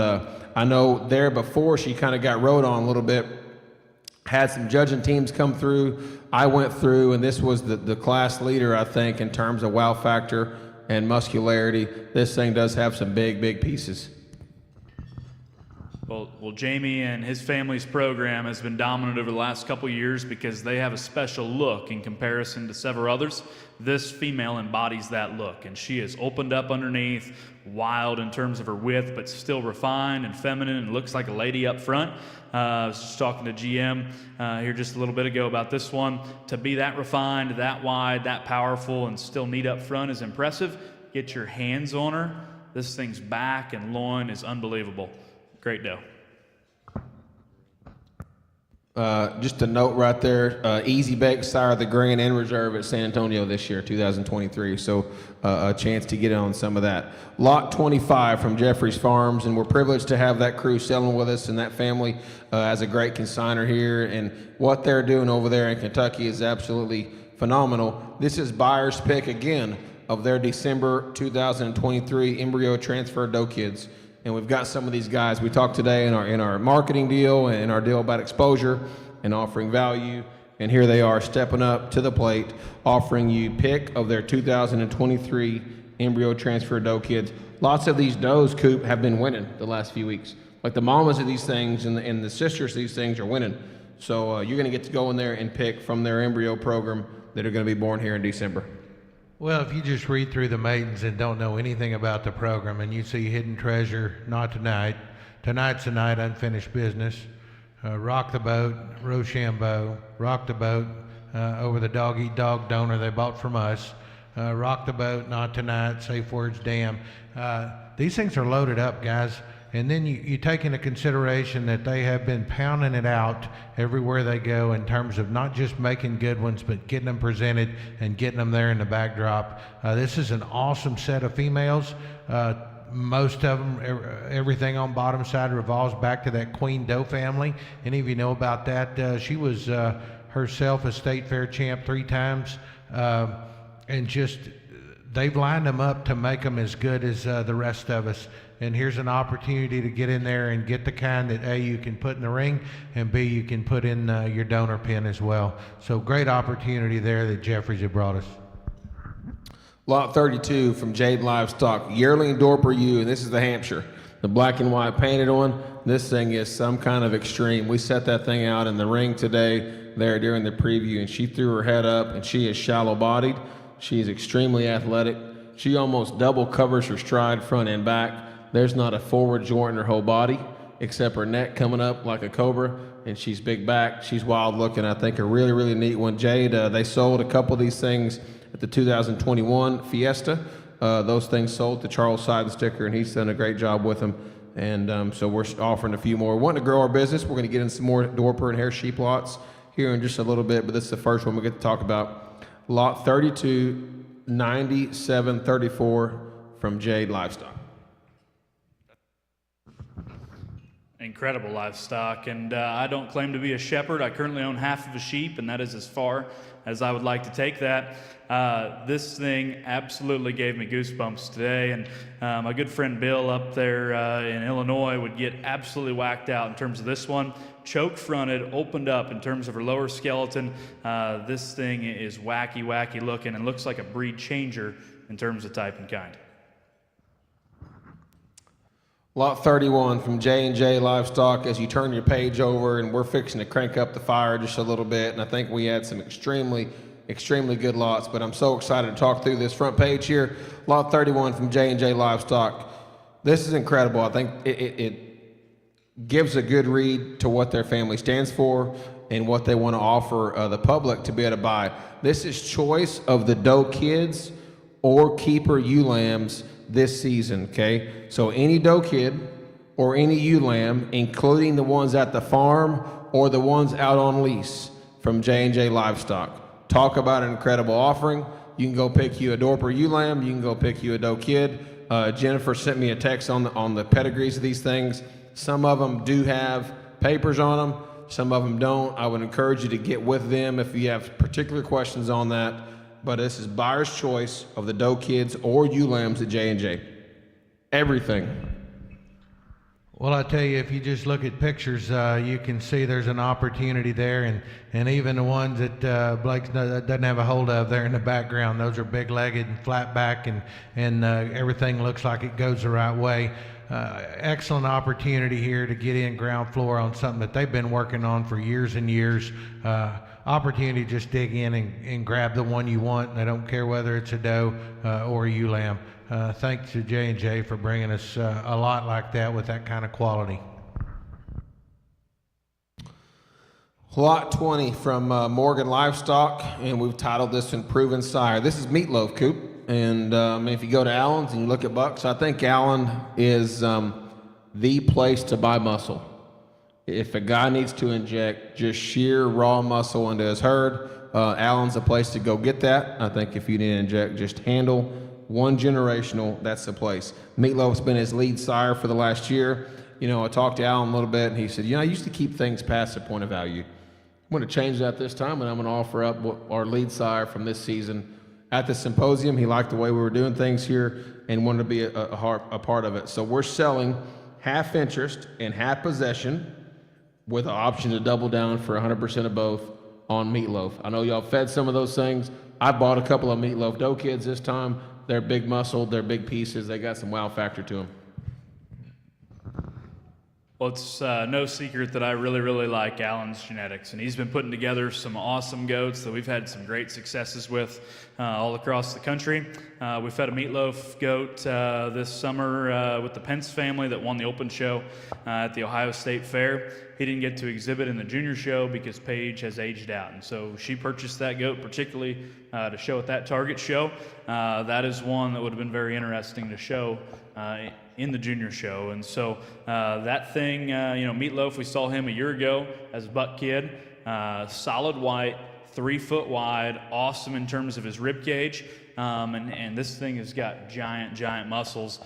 I know there before she kind of got rode on a little bit, had some judging teams come through. I went through, and this was the class leader, I think, in terms of wow factor and muscularity. This thing does have some big, big pieces. Well, Jamie and his family's program has been dominant over the last couple of years because they have a special look in comparison to several others. This female embodies that look, and she is opened up underneath, wild in terms of her width, but still refined and feminine and looks like a lady up front. I was just talking to GM here just a little bit ago about this one. To be that refined, that wide, that powerful, and still neat up front is impressive. Get your hands on her. This thing's back and loin is unbelievable. Great doe. Just a note right there, Easy Bake, sire of the Grand and Reserve at San Antonio this year, 2023. So a chance to get in on some of that. Lot 25 from Jeffrey's Farms, and we're privileged to have that crew selling with us, and that family as a great consignor here. And what they're doing over there in Kentucky is absolutely phenomenal. This is buyer's pick again of their December 2023 embryo transfer doe kids. And we've got some of these guys we talked today in our marketing deal and our deal about exposure and offering value. And here they are stepping up to the plate, offering you pick of their 2023 embryo transfer doe kids. Lots of these does, Coop, have been winning the last few weeks. Like the mamas of these things and the sisters of these things are winning. So you're going to get to go in there and pick from their embryo program that are going to be born here in December. Well, if you just read through the maidens and don't know anything about the program and you see Hidden Treasure, Not Tonight, Tonight's the Night, Unfinished Business, Rock the Boat, Rochambeau, Rock the Boat, over the Dog Eat Dog donor they bought from us, Rock the Boat, Not Tonight, Safe Words, Damn. These things are loaded up, guys. And then you take into consideration that they have been pounding it out everywhere they go in terms of not just making good ones, but getting them presented and getting them there in the backdrop. This is an awesome set of females. Most of them, everything on bottom side revolves back to that Queen Doe family. Any of you know about that? She was herself a state fair champ 3 times, and just they've lined them up to make them as good as the rest of us. And here's an opportunity to get in there and get the kind that A, you can put in the ring, and B, you can put in your donor pen as well. So great opportunity there that Jeffries had brought us. Lot 32 from Jade Livestock, yearling Dorper ewe, and this is the Hampshire. The black and white painted one. This thing is some kind of extreme. We set that thing out in the ring today there during the preview, and she threw her head up, and she is shallow bodied. She is extremely athletic. She almost double covers her stride front and back. There's not a forward joint in her whole body except her neck coming up like a cobra, and she's big back. She's wild looking. I think a really, really neat one. Jade, they sold a couple of these things at the 2021 Fiesta. Those things sold to Charles Seidensticker, and he's done a great job with them. And so we're offering a few more. We want to grow our business. We're going to get in some more Dorper and hair sheep lots here in just a little bit, but this is the first one we get to talk about. Lot 32, 9734 from Jade Livestock. Incredible livestock, and I don't claim to be a shepherd. I currently own half of a sheep, and that is as far as I would like to take that. This thing absolutely gave me goosebumps today, and my good friend Bill up there in Illinois would get absolutely whacked out in terms of this one. Choke fronted, opened up in terms of her lower skeleton. This thing is wacky looking and looks like a breed changer in terms of type and kind. Lot 31 from J&J Livestock. As you turn your page over, and we're fixing to crank up the fire just a little bit, and I think we had some extremely good lots, but I'm so excited to talk through this front page here. Lot 31 from J&J Livestock. This is incredible. I think it gives a good read to what their family stands for and what they want to offer the public to be able to buy. This is choice of the doe kids or keeper ewe lambs this season, okay? So any doe kid or any ewe lamb, including the ones at the farm or the ones out on lease from J&J Livestock. Talk about an incredible offering. You can go pick you a Dorper ewe lamb. You can go pick you a doe kid. Jennifer sent me a text on the pedigrees of these things. Some of them do have papers on them. Some of them don't. I would encourage you to get with them if you have particular questions on that. But this is buyer's choice of the doe kids or ewe lambs at J&J. Everything. Well, I tell you, if you just look at pictures, you can see there's an opportunity there, and even the ones that Blake doesn't have a hold of there in the background, those are big-legged and flat back, and everything looks like it goes the right way. Excellent opportunity here to get in ground floor on something that they've been working on for years and years. Opportunity to just dig in and grab the one you want, and I don't care whether it's a doe or a ewe lamb. Thanks to J&J for bringing us a lot like that with that kind of quality. Lot 20 from Morgan Livestock, and we've titled this Improving Sire. This is Meatloaf Coop, and if you go to Allen's and you look at bucks, I think Allen is the place to buy muscle. If a guy needs to inject just sheer raw muscle into his herd, Allen's a place to go get that. I think if you need to inject just handle, one generational, that's the place. Meatloaf's been his lead sire for the last year. You know, I talked to Allen a little bit, and he said, I used to keep things past the point of value. I'm going to change that this time, and I'm going to offer up our lead sire from this season. At the Symposium, he liked the way we were doing things here and wanted to be a part of it. So we're selling half interest and half possession with an option to double down for 100% of both on Meatloaf. I know y'all fed some of those things. I bought a couple of Meatloaf doe kids this time. They're big muscled, they're big pieces, they got some wow factor to them. Well, it's no secret that I really like Allen's genetics, and he's been putting together some awesome goats that we've had some great successes with all across the country. We fed a Meatloaf goat this summer with the Pence family that won the open show at the Ohio State Fair. He didn't get to exhibit in the junior show because Paige has aged out, and so she purchased that goat particularly to show at that Target show. That is one that would have been very interesting to show in the junior show. And so that thing, Meatloaf, we saw him a year ago as a buck kid, solid white, 3 foot wide, awesome in terms of his rib cage, and this thing has got giant muscles.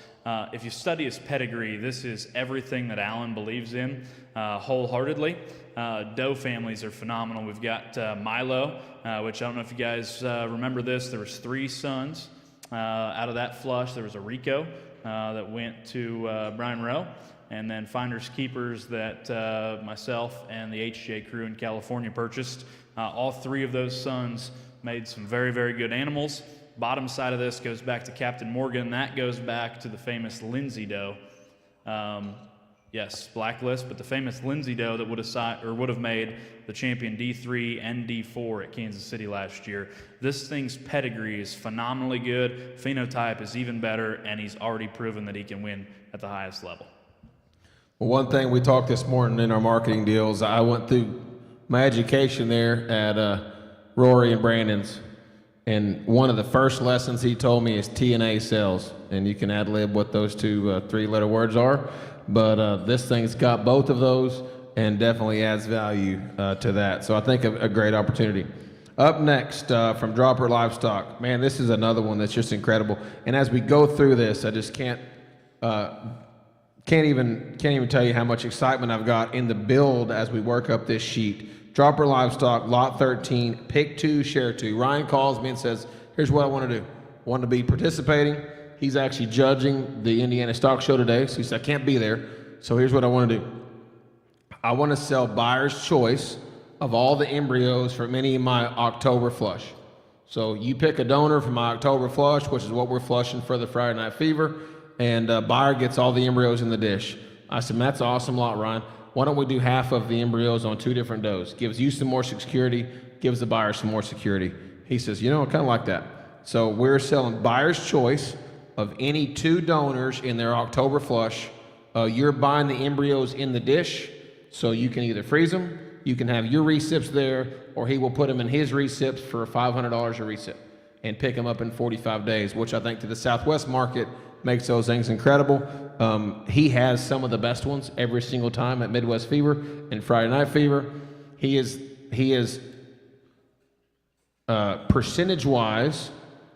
If you study his pedigree, this is everything that Allen believes in wholeheartedly. Doe families are phenomenal. We've got Milo, which I don't know if you guys remember this. There was 3 sons. Out of that flush, there was a Rico that went to Brian Rowe, and then Finders Keepers that myself and the HJ crew in California purchased. All 3 of those sons made some very good animals. Bottom side of this goes back to Captain Morgan. That goes back to the famous Lindsay doe. Yes, blacklist, but the famous Lindsay doe that would have made the champion D3 and D4 at Kansas City last year. This thing's pedigree is phenomenally good. Phenotype is even better, and he's already proven that he can win at the highest level. Well, one thing we talked this morning in our marketing deals, I went through my education there at Rory and Brandon's, and one of the first lessons he told me is TNA sells, and you can ad-lib what those 2 3-letter words are. But this thing's got both of those and definitely adds value to that. So I think a great opportunity. Up next from Dropper Livestock. Man, this is another one that's just incredible. And as we go through this, I just can't Can't even tell you how much excitement I've got in the build as we work up this sheet. Dropper Livestock, Lot 13, pick 2, share 2. Ryan calls me and says, here's what I want to do. I want to be participating. He's actually judging the Indiana Stock Show today, so he said, I can't be there. So here's what I want to do. I want to sell buyer's choice of all the embryos from any of my October flush. So you pick a donor from my October flush, which is what we're flushing for the Friday Night Fever, and buyer gets all the embryos in the dish. I said, that's an awesome lot, Ryan. Why don't we do half of the embryos on 2 different does? Gives you some more security, gives the buyer some more security. He says, I kind of like that. So we're selling buyer's choice of any 2 donors in their October flush. You're buying the embryos in the dish, so you can either freeze them, you can have your recips there, or he will put them in his recips for $500 a recip and pick them up in 45 days, which I think to the Southwest market makes those things incredible. He has some of the best ones every single time at Midwest Fever and Friday Night Fever. He is percentage-wise,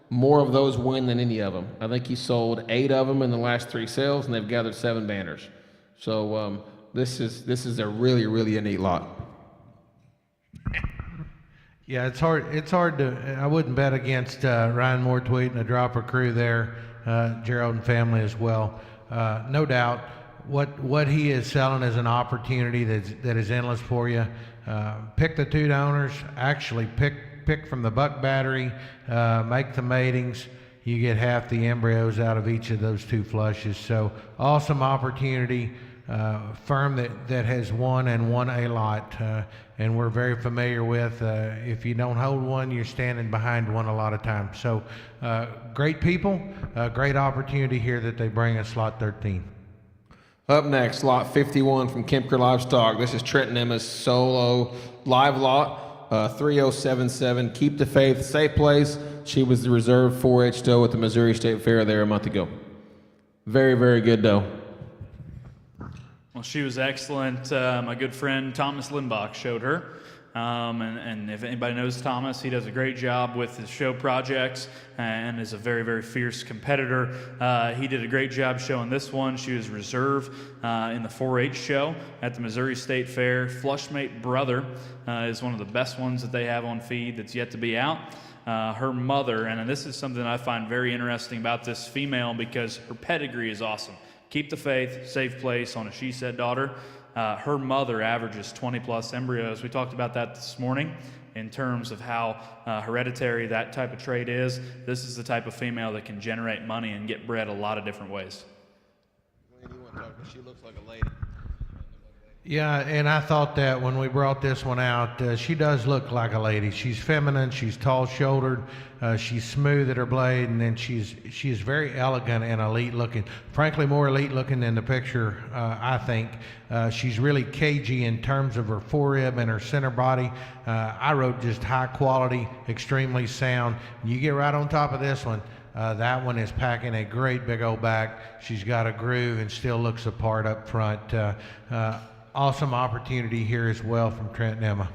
more of those win than any of them. I think he sold 8 of them in the last 3 sales, and they've gathered 7 banners. So this is a really, really neat lot. Yeah, it's hard to. I wouldn't bet against Ryan Moore-Tweet and the Dropper crew there, Gerald and family as well. No doubt, what he is selling is an opportunity that is endless for you. Pick the 2 donors. Actually, pick from the buck battery. Make the matings. You get half the embryos out of each of those 2 flushes. So awesome opportunity. Firm that has won and won a lot, and we're very familiar with. If you don't hold one, you're standing behind one a lot of times. So great people, great opportunity here that they bring us, Lot 13. Up next, Lot 51 from Kempker Livestock. This is Trenton Emma's solo live lot, 3077. Keep the Faith, safe place. She was the reserve 4-H doe at the Missouri State Fair there a month ago. Very, very good doe. Well, she was excellent. My good friend Thomas Limbach showed her. And if anybody knows Thomas, he does a great job with his show projects and is a very, very fierce competitor. He did a great job showing this one. She was reserve in the 4-H show at the Missouri State Fair. Flushmate Brother is one of the best ones that they have on feed that's yet to be out. Her mother, and this is something I find very interesting about this female because her pedigree is awesome. Keep the Faith, safe place on a she said daughter. Her mother averages 20 plus embryos. We talked about that this morning in terms of how hereditary that type of trait is. This is the type of female that can generate money and get bred a lot of different ways. She looks like a lady. Yeah, and I thought that when we brought this one out, she does look like a lady. She's feminine, she's tall-shouldered, she's smooth at her blade, and then she's very elegant and elite-looking. Frankly, more elite-looking than the picture, I think. She's really cagey in terms of her forerib and her center body. I wrote just high quality, extremely sound. You get right on top of this one. That one is packing a great big old back. She's got a groove and still looks the part up front. Awesome opportunity here as well from Trent and Emma.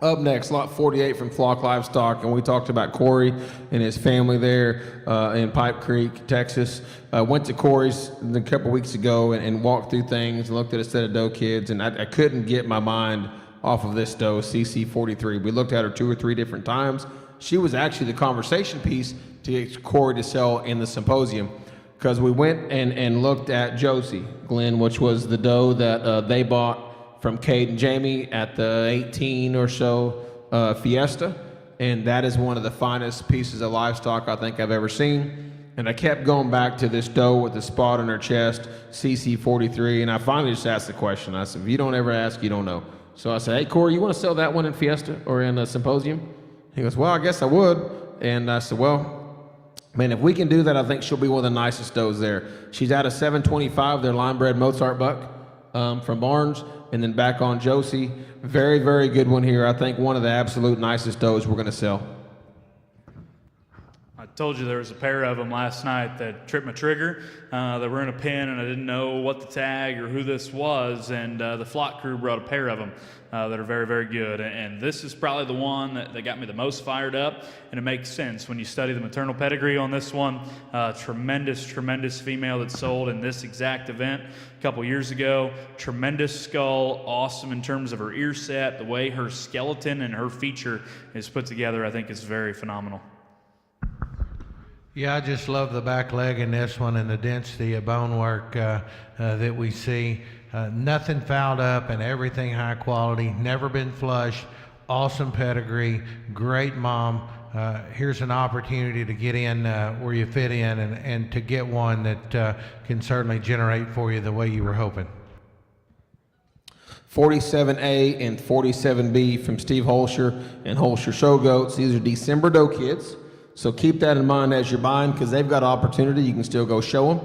Up next, Lot 48 from Flock Livestock, and we talked about Corey and his family there in Pipe Creek, Texas. Went to Corey's a couple weeks ago and walked through things and looked at a set of doe kids, and I couldn't get my mind off of this doe, CC43. We looked at her 2 or 3 different times. She was actually the conversation piece to get Corey to sell in the Symposium. Because we went and looked at Josie, Glenn, which was the doe that they bought from Cade and Jamie at the 18 or so Fiesta. And that is one of the finest pieces of livestock I think I've ever seen. And I kept going back to this doe with the spot on her chest, CC43. And I finally just asked the question. I said, if you don't ever ask, you don't know. So I said, hey, Corey, you want to sell that one in Fiesta or in a Symposium? He goes, well, I guess I would. And I said, well, man, if we can do that, I think she'll be one of the nicest does there. She's out of 725, their line-bred Mozart buck from Barnes, and then back on Josie. Very, very good one here. I think one of the absolute nicest does we're going to sell. told you there was a pair of them last night that tripped my trigger. They were in a pen, and I didn't know what the tag or who this was, and the flock crew brought a pair of them that are very, very good. And this is probably the one that got me the most fired up, and it makes sense when you study the maternal pedigree on this one. Tremendous, tremendous female that sold in this exact event a couple years ago. Tremendous skull, awesome in terms of her ear set. The way her skeleton and her feature is put together, I think, is very phenomenal. Yeah, I just love the back leg in this one and the density of bone work that we see. Nothing fouled up and everything high quality, never been flushed, awesome pedigree, great mom. Here's an opportunity to get in where you fit in and to get one that can certainly generate for you the way you were hoping. 47A and 47B from Steve Holscher and Holscher Show Goats. These are December doe kids. So keep that in mind as you're buying, because they've got opportunity. You can still go show them,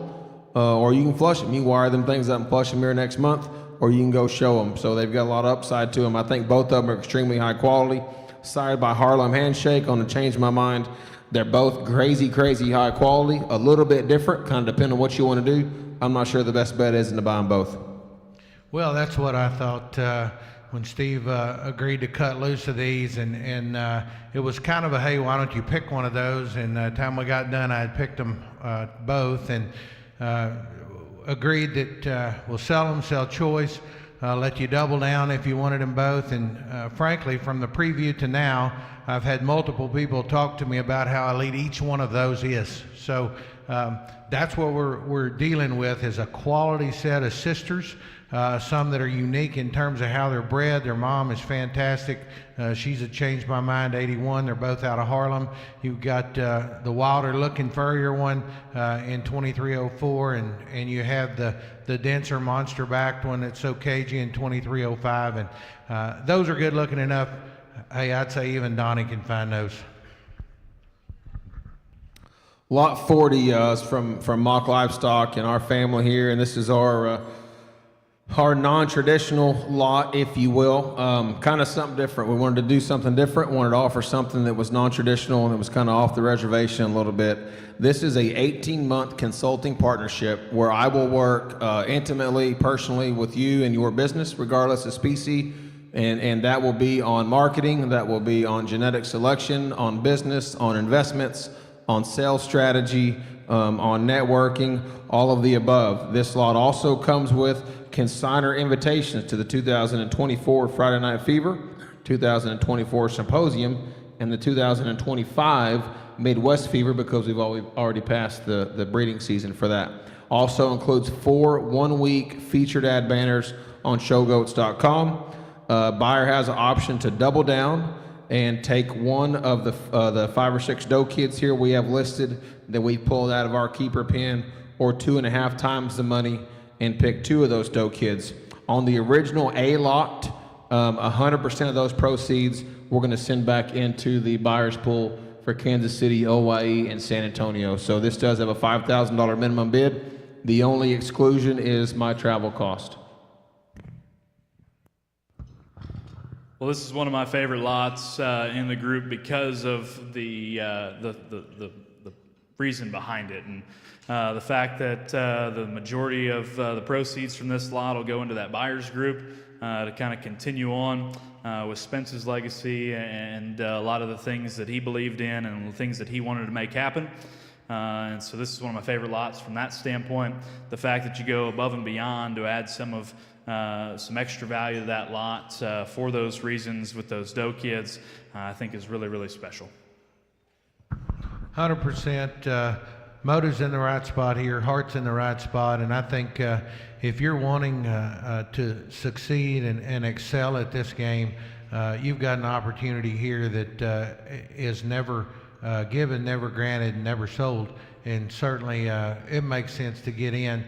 or you can flush them. You can wire them things up and flush them here next month, or you can go show them. So they've got a lot of upside to them. I think both of them are extremely high quality. Sired by Harlem Handshake on the Change My Mind. They're both crazy, crazy high quality. A little bit different, kind of depending on what you want to do. I'm not sure the best bet is to buy them both. Well, that's what I thought when Steve agreed to cut loose of these, and it was kind of a, hey, why don't you pick one of those? And the time we got done, I had picked them both, and agreed that we'll sell them, sell choice, let you double down if you wanted them both. And frankly, from the preview to now, I've had multiple people talk to me about how elite each one of those is. So that's what we're dealing with, is a quality set of sisters. Some that are unique in terms of how they're bred. Their mom is fantastic. She's a Change My Mind 81. They're both out of Harlem. You've got the wilder looking furrier one in 2304, and you have the denser monster backed one that's so cagey in 2305. And those are good looking enough. Hey, I'd say even Donnie can find those. Lot 40 is from Mock Livestock and our family here, and this is our non-traditional lot, if you will. Kind of something different. We wanted to do something different, wanted to offer something that was non-traditional and it was kind of off the reservation a little bit. This is a 18-month consulting partnership where I will work intimately, personally with you and your business, regardless of species, and that will be on marketing, that will be on genetic selection, on business, on investments, on sales strategy, on networking, all of the above. This lot also comes with consignor invitations to the 2024 Friday Night Fever, 2024 Symposium, and the 2025 Midwest Fever, because we've already passed the breeding season for that. Also includes 4 one-week featured ad banners on showgoats.com. Buyer has an option to double down and take one of the 5 or 6 doe kids here we have listed that we pulled out of our keeper pen, or 2.5 times the money and pick 2 of those doe kids. On the original A lot, 100% of those proceeds we're going to send back into the buyer's pool for Kansas City, OYE, and San Antonio. So this does have a $5,000 minimum bid. The only exclusion is my travel cost. Well, this is one of my favorite lots in the group because of the reason behind it, and the fact that the majority of the proceeds from this lot will go into that buyer's group to kind of continue on with Spence's legacy and a lot of the things that he believed in and the things that he wanted to make happen. And so this is one of my favorite lots from that standpoint. The fact that you go above and beyond to add some extra value to that lot for those reasons with those doe kids, I think is really, really special. 100%. Motive's in the right spot here, heart's in the right spot, and I think if you're wanting to succeed and excel at this game, you've got an opportunity here that is never given, never granted, never sold, and certainly it makes sense to get in.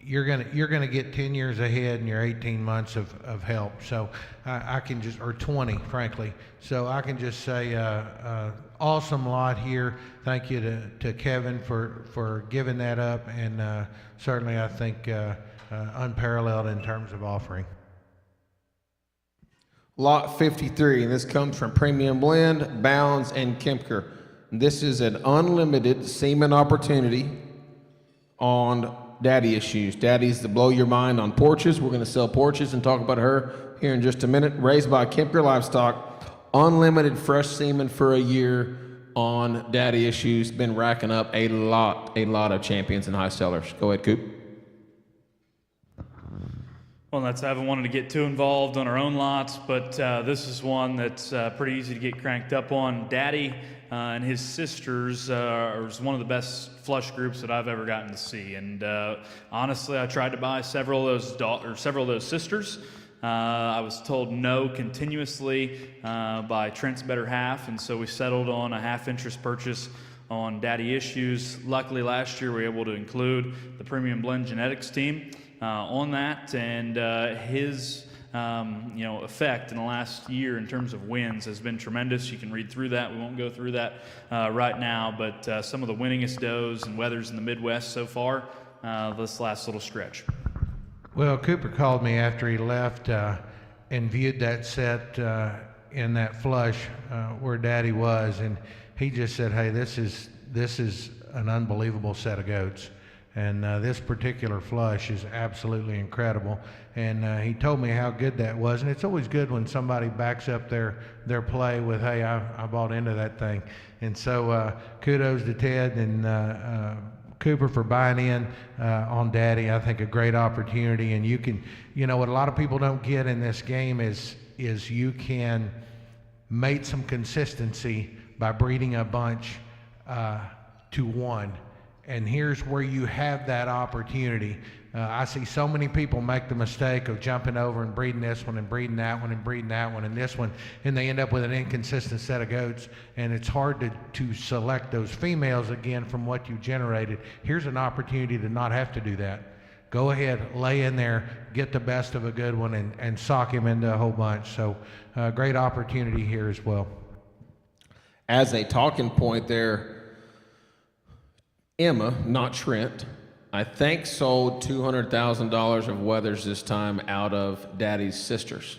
You're gonna get 10 years ahead in your 18 months of help. So I can just, or 20, frankly. So I can just say, awesome lot here. Thank you to Kevin for giving that up, and certainly I think unparalleled in terms of offering. Lot 53, and this comes from Premium Blend, Bounds, and Kempker. This is an unlimited semen opportunity on Daddy Issues. Daddy's to blow your mind on porches. We're going to sell porches and talk about her here in just a minute. Raised by Kemper Livestock. Unlimited fresh semen for a year on Daddy Issues. Been racking up a lot of champions and high sellers. Go ahead, Coop. Well, I haven't wanted to get too involved on our own lots, but this is one that's pretty easy to get cranked up on. Daddy and his sisters is one of the best flush groups that I've ever gotten to see. And honestly, I tried to buy several of those sisters. I was told no continuously by Trent's better half, and so we settled on a half interest purchase on Daddy Issues. Luckily, last year we were able to include the Premium Blend Genetics team on that, and his effect in the last year in terms of wins has been tremendous. You can read through that. We won't go through that right now, but some of the winningest does and wethers in the Midwest so far this last little stretch. Well, Cooper called me after he left and viewed that set in that flush where Daddy was, and he just said, "Hey, this is an unbelievable set of goats." And this particular flush is absolutely incredible. And he told me how good that was. And it's always good when somebody backs up their play with, "Hey, I bought into that thing." And so kudos to Ted and Cooper for buying in on Daddy. I think a great opportunity. And what a lot of people don't get in this game is you can mate some consistency by breeding a bunch to one. And here's where you have that opportunity. I see so many people make the mistake of jumping over and breeding this one and breeding that one and breeding that one and this one, and they end up with an inconsistent set of goats, and it's hard to select those females again from what you generated. Here's an opportunity to not have to do that. Go ahead, lay in there, get the best of a good one, and sock him into a whole bunch. So great opportunity here as well. As a talking point there, Emma, not Trent, I think sold $200,000 of wethers this time out of Daddy's sisters.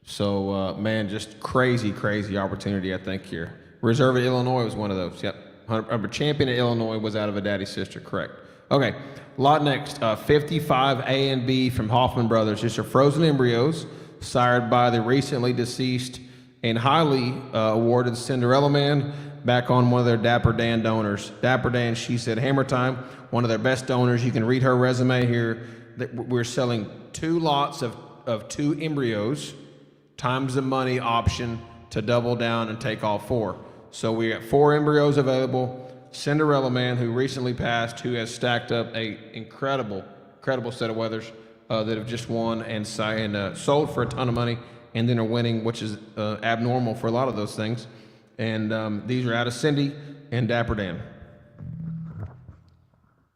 So, man, just crazy opportunity, I think, here. Reserve at Illinois was one of those. Yep. A champion at Illinois was out of a Daddy's sister, correct. Okay, lot next. 55 A and B from Hoffman Brothers. These are frozen embryos sired by the recently deceased and highly awarded Cinderella Man, back on one of their Dapper Dan donors. Dapper Dan, she said, hammer time, one of their best donors. You can read her resume here. We're selling 2 lots of 2 embryos, times the money option to double down and take all 4. So we got 4 embryos available. Cinderella Man, who recently passed, who has stacked up a incredible set of wethers that have just won and sold for a ton of money and then are winning, which is abnormal for a lot of those things. And these are out of Cindy and Dapper Dan.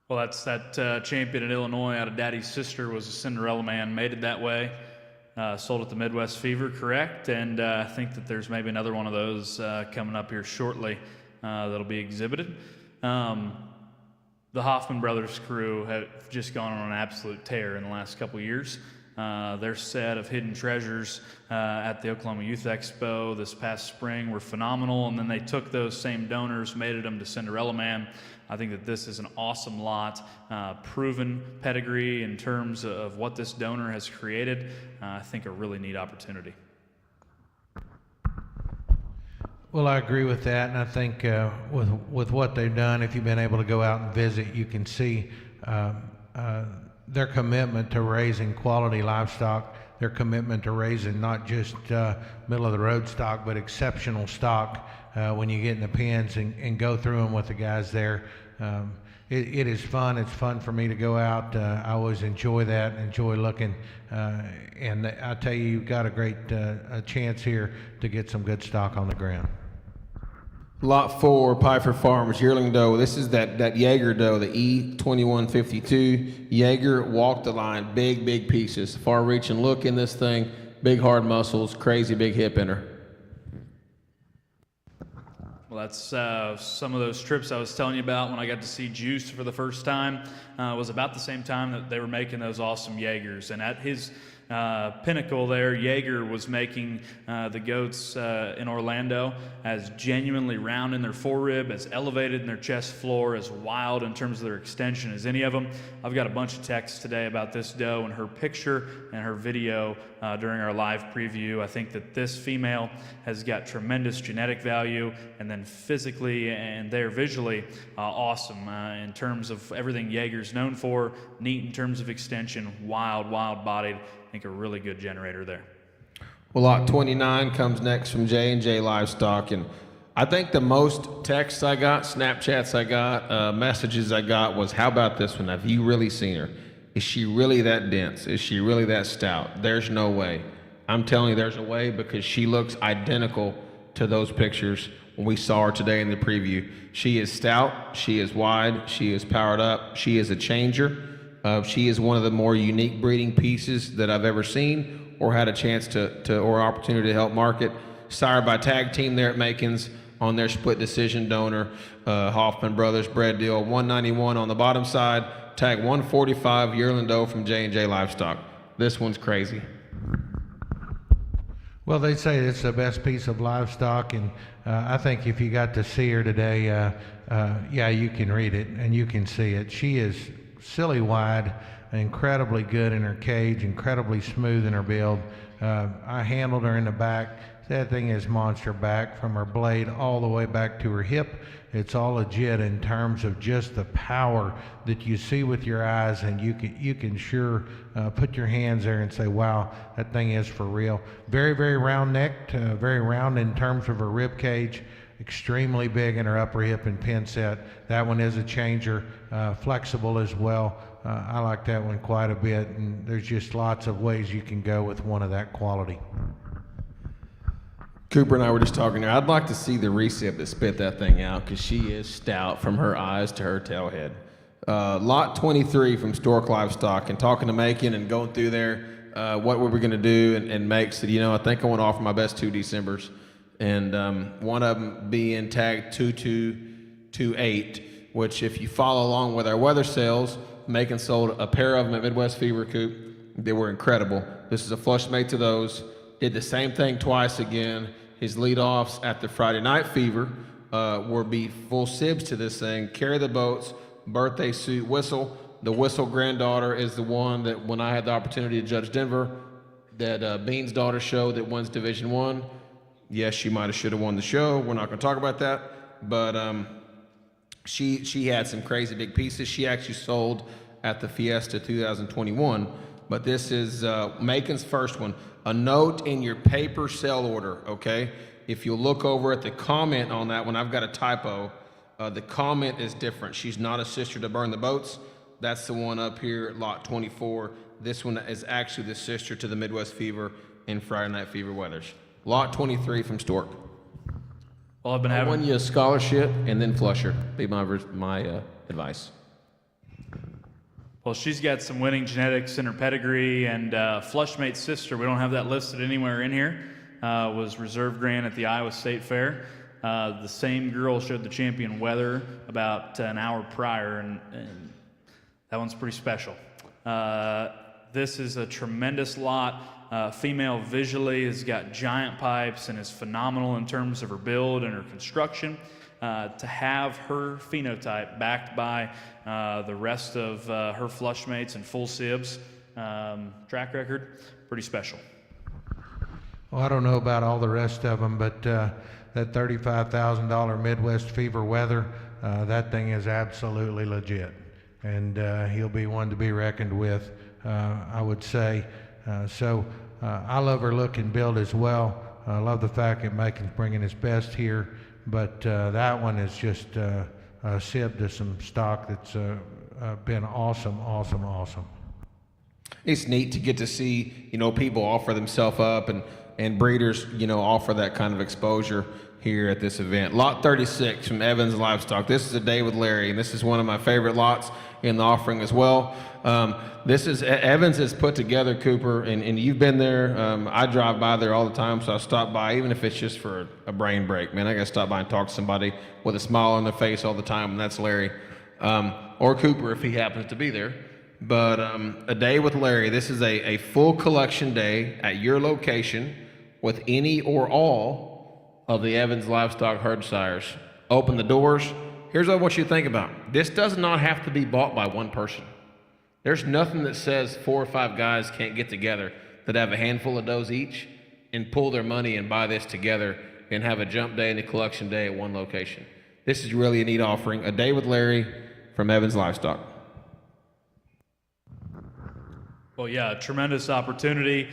Well, that's that champion in Illinois out of Daddy's sister was a Cinderella Man, mated that way, sold at the Midwest Fever, correct? And I think that there's maybe another one of those coming up here shortly that'll be exhibited. The Hoffman Brothers crew have just gone on an absolute tear in the last couple years. Their set of hidden treasures at the Oklahoma Youth Expo this past spring were phenomenal, and then they took those same donors, mated them to Cinderella Man. I think that this is an awesome lot, proven pedigree in terms of what this donor has created. I think a really neat opportunity. Well, I agree with that, and I think with what they've done, if you've been able to go out and visit, you can see their commitment to raising quality livestock, their commitment to raising not just middle-of-the-road stock, but exceptional stock when you get in the pens and go through them with the guys there. It is fun. It's fun for me to go out. I always enjoy that, enjoy looking. And I tell you, you've got a great chance here to get some good stock on the ground. Lot 4, Pfeiffer Farms, yearling doe. This is that Jaeger doe, the E2152. Jaeger walked the line, big pieces. Far-reaching look in this thing, big hard muscles, crazy big hip in her. Well, that's some of those trips I was telling you about when I got to see Juice for the first time. It was about the same time that they were making those awesome Jaegers. And at his pinnacle there. Jaeger was making the goats in Orlando as genuinely round in their forerib, as elevated in their chest floor, as wild in terms of their extension as any of them. I've got a bunch of texts today about this doe and her picture and her video during our live preview. I think that this female has got tremendous genetic value, and then physically and there visually awesome in terms of everything Jaeger's known for. Neat in terms of extension, wild bodied. I think a really good generator there. Well, lot 29 comes next from J&J Livestock, and I think the most texts I got, Snapchats I got, messages I got was, how about this one? Have you really seen her? Is she really that dense? Is she really that stout? There's no way. I'm telling you there's a way, because she looks identical to those pictures when we saw her today in the preview. She is stout, she is wide, she is powered up, she is a changer. She is one of the more unique breeding pieces that I've ever seen or had a chance to or opportunity to help market. Sired by Tag Team there at Macon's on their split decision donor, Hoffman Brothers bred deal, 191 on the bottom side, tag 145 yearling doe from J&J Livestock. This one's crazy. Well, they say it's the best piece of livestock, and I think if you got to see her today, yeah, you can read it and you can see it. She is silly wide, incredibly good in her cage, incredibly smooth in her build. I handled her in the back. That thing is monster back from her blade all the way back to her hip. It's all legit in terms of just the power that you see with your eyes, and you can sure put your hands there and say, wow, that thing is for real. Very, very round necked, very round in terms of her rib cage, extremely big in her upper hip and pin set. That one is a changer, flexible as well. I like that one quite a bit, and there's just lots of ways you can go with one of that quality. Cooper and I were just talking there. I'd like to see the recip that spit that thing out, because she is stout from her eyes to her tail head. Lot 23 from Stork Livestock, and talking to Macon and going through there, what were we going to do, and Make said, you know, I think I want to offer my best 2 Decembers, and one of them being tagged 2228, which if you follow along with our weather sales, Macon sold a pair of them at Midwest Fever Coop. They were incredible. This is a flush mate to those. Did the same thing twice again. His lead-offs at the Friday Night Fever were be full sibs to this thing. Carry the boats, birthday suit, whistle. The whistle granddaughter is the one that when I had the opportunity to judge Denver, that Bean's daughter show that wins Division I. Yes, she might have should have won the show. We're not going to talk about that. But she had some crazy big pieces. She actually sold at the Fiesta 2021. But this is Macon's first one. A note in your paper sell order, okay? If you look over at the comment on that one, I've got a typo. The comment is different. She's not a sister to Burn the Boats. That's the one up here at lot 24. This one is actually the sister to the Midwest Fever and Friday Night Fever Weathers. Lot 23 from Stork. Well, I've been I having... won you a scholarship and then flush her. Be my advice. Well, she's got some winning genetics in her pedigree, and Flushmate's sister, we don't have that listed anywhere in here, was reserve grand at the Iowa State Fair. The same girl showed the champion weather about an hour prior, and that one's pretty special. This is a tremendous lot. Female visually has got giant pipes and is phenomenal in terms of her build and her construction. To have her phenotype backed by the rest of her flush mates and full sibs, track record, pretty special. Well, I don't know about all the rest of them, but that $35,000 Midwest Fever Weather, that thing is absolutely legit, and he'll be one to be reckoned with, I would say. I love her look and build as well. I love the fact that Macon's bringing his best here. But that one is just a sib to some stock that's been awesome. It's neat to get to see, people offer themselves up and breeders, offer that kind of exposure here at this event. Lot 36 from Evans Livestock. This is a day with Larry, and this is one of my favorite lots in the offering as well. This is Evans is put together, Cooper, and you've been there. I drive by there all the time, so I stop by, even if it's just for a brain break. Man, I got to stop by and talk to somebody with a smile on their face all the time, and that's Larry. Or Cooper if he happens to be there. But a day with Larry, this is a full collection day at your location with any or all of the Evans Livestock herd sires. Open the doors. Here's what I want you to think about. This does not have to be bought by one person. There's nothing that says 4 or 5 guys can't get together that have a handful of does each and pull their money and buy this together and have a jump day and a collection day at one location. This is really a neat offering. A day with Larry from Evans Livestock. Well, yeah, tremendous opportunity.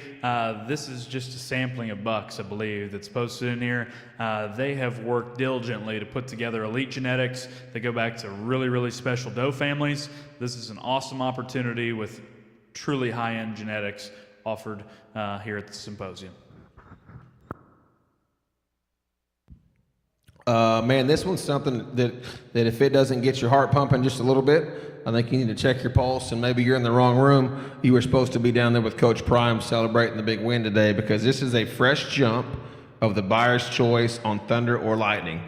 This is just a sampling of bucks, I believe, that's posted in here. They have worked diligently to put together elite genetics that go back to really, really special doe families. This is an awesome opportunity with truly high-end genetics offered here at the Symposium. Man, this one's something that if it doesn't get your heart pumping just a little bit, I think you need to check your pulse, and maybe you're in the wrong room. You were supposed to be down there with Coach Prime celebrating the big win today, because this is a fresh jump of the buyer's choice on Thunder or Lightning.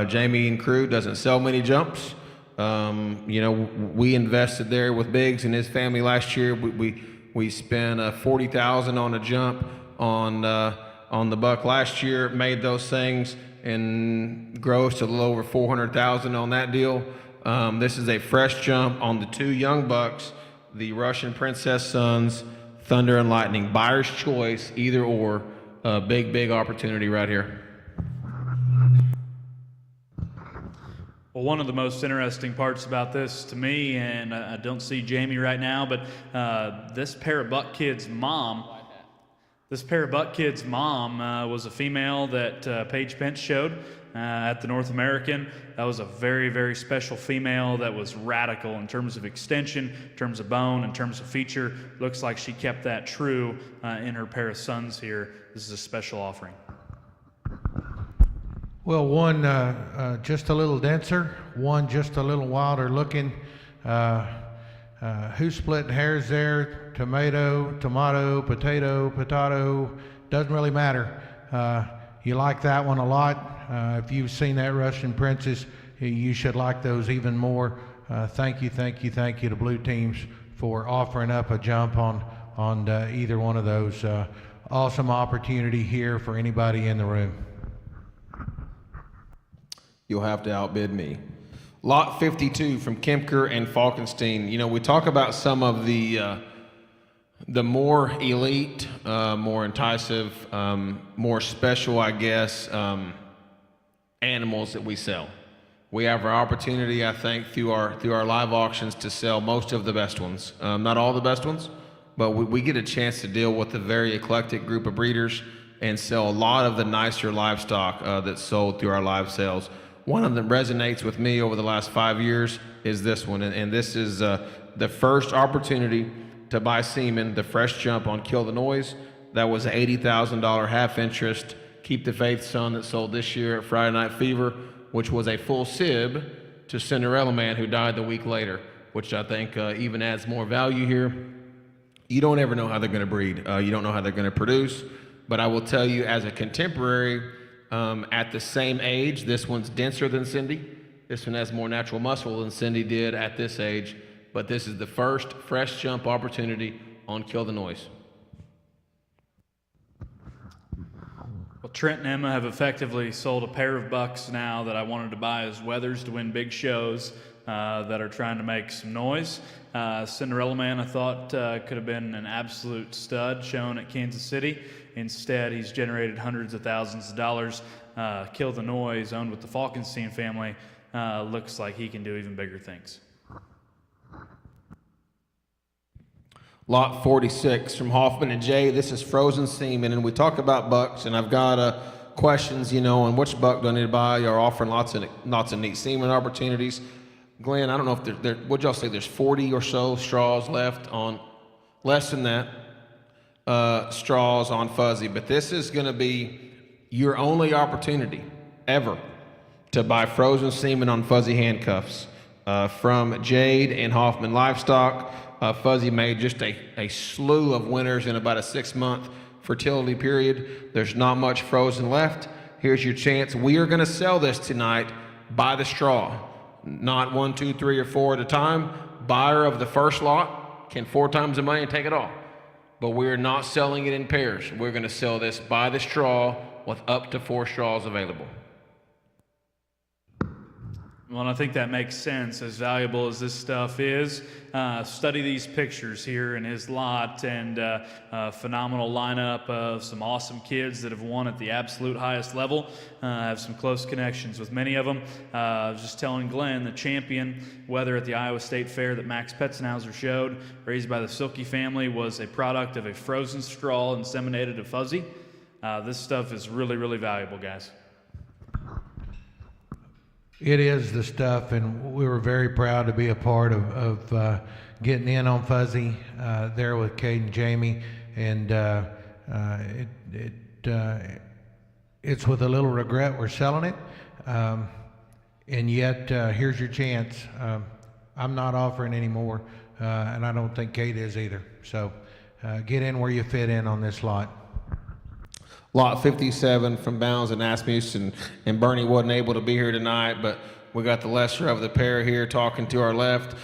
Jamie and crew doesn't sell many jumps. We invested there with Biggs and his family last year. We spent $40,000 on a jump on the buck last year, made those things, and grossed a little over $400,000 on that deal. This is a fresh jump on the 2 young bucks, the Russian Princess Sons, Thunder and Lightning. Buyer's choice, either or. Big opportunity right here. Well, one of the most interesting parts about this to me, and I don't see Jamie right now, but this pair of buck kids' mom was a female that Paige Pence showed at the North American. That was a very, very special female that was radical in terms of extension, in terms of bone, in terms of feature. Looks like she kept that true in her pair of sons here. This is a special offering. Well, one just a little denser, one just a little wilder looking. Who's splitting hairs there? Tomato, potato, doesn't really matter. You like that one a lot. If you've seen that Russian Princess, you should like those even more. Thank you to Blue Teams for offering up a jump on either one of those. Awesome opportunity here for anybody in the room. You'll have to outbid me. Lot 52 from Kemker and Falkenstein. We talk about some of the more elite, more enticing, more special, I guess, animals that we sell. We have our opportunity, I think, through our live auctions to sell most of the best ones. Not all the best ones, but we get a chance to deal with a very eclectic group of breeders and sell a lot of the nicer livestock that's sold through our live sales. One of them resonates with me over the last 5 years is this one, and this is the first opportunity to buy semen, the fresh jump on Kill the Noise. That was an $80,000 half interest Keep the Faith son that sold this year at Friday Night Fever, which was a full sib to Cinderella Man, who died the week later, which I think even adds more value here. You don't ever know how they're going to breed. You don't know how they're going to produce. But I will tell you, as a contemporary, at the same age, this one's denser than Cindy. This one has more natural muscle than Cindy did at this age. But this is the first fresh jump opportunity on Kill the Noise. Well, Trent and Emma have effectively sold a pair of bucks now that I wanted to buy as weathers to win big shows that are trying to make some noise. Cinderella Man, I thought, could have been an absolute stud shown at Kansas City. Instead, he's generated hundreds of thousands of dollars. Kill the Noise, owned with the Falkenstein family, looks like he can do even bigger things. Lot 46 from Hoffman and Jay. This is frozen semen, and we talk about bucks, and I've got questions, on which buck do I need to buy. You're offering lots of neat semen opportunities. Glenn, I don't know if there what'd y'all say, there's 40 or so straws left on, less than that, straws on Fuzzy, but this is going to be your only opportunity ever to buy frozen semen on Fuzzy handcuffs from Jade and Hoffman Livestock. Fuzzy made just a slew of winners in about a 6-month fertility period. There's not much frozen left. Here's your chance. We are going to sell this tonight by the straw. Not 1, 2, 3, or 4 at a time. Buyer of the first lot can 4 times the money and take it all. But we're not selling it in pairs. We're going to sell this by the straw with up to 4 straws available. Well, and I think that makes sense. As valuable as this stuff is, study these pictures here in his lot, and a phenomenal lineup of some awesome kids that have won at the absolute highest level. I have some close connections with many of them. I was just telling Glenn, the champion, whether at the Iowa State Fair that Max Petzenhauser showed, raised by the Silky family, was a product of a frozen straw inseminated to fuzzy. This stuff is really, really valuable, guys. It is the stuff, and we were very proud to be a part of getting in on Fuzzy there with Cade and Jamie, and it's with a little regret we're selling it, and yet here's your chance. I'm not offering anymore, and I don't think Cade is either. So get in where you fit in on this lot. Lot 57 from Bounds and Asmussen, and Bernie wasn't able to be here tonight, but we got the lesser of the pair here talking to our left.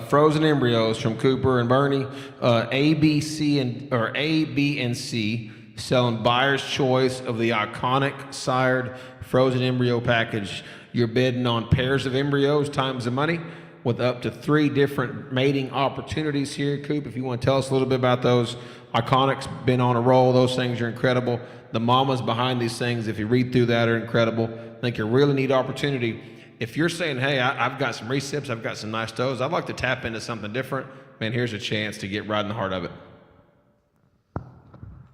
Frozen embryos from Cooper and Bernie, A, B, and C, selling buyer's choice of the iconic sired frozen embryo package. You're bidding on pairs of embryos times the money with up to 3 different mating opportunities here. Coop, if you want to tell us a little bit about those. Iconic's been on a roll. Those things are incredible. The mamas behind these things, if you read through that, are incredible. I think a really neat opportunity. If you're saying, hey, I've got some recips, I've got some nice toes, I'd like to tap into something different, man, here's a chance to get right in the heart of it.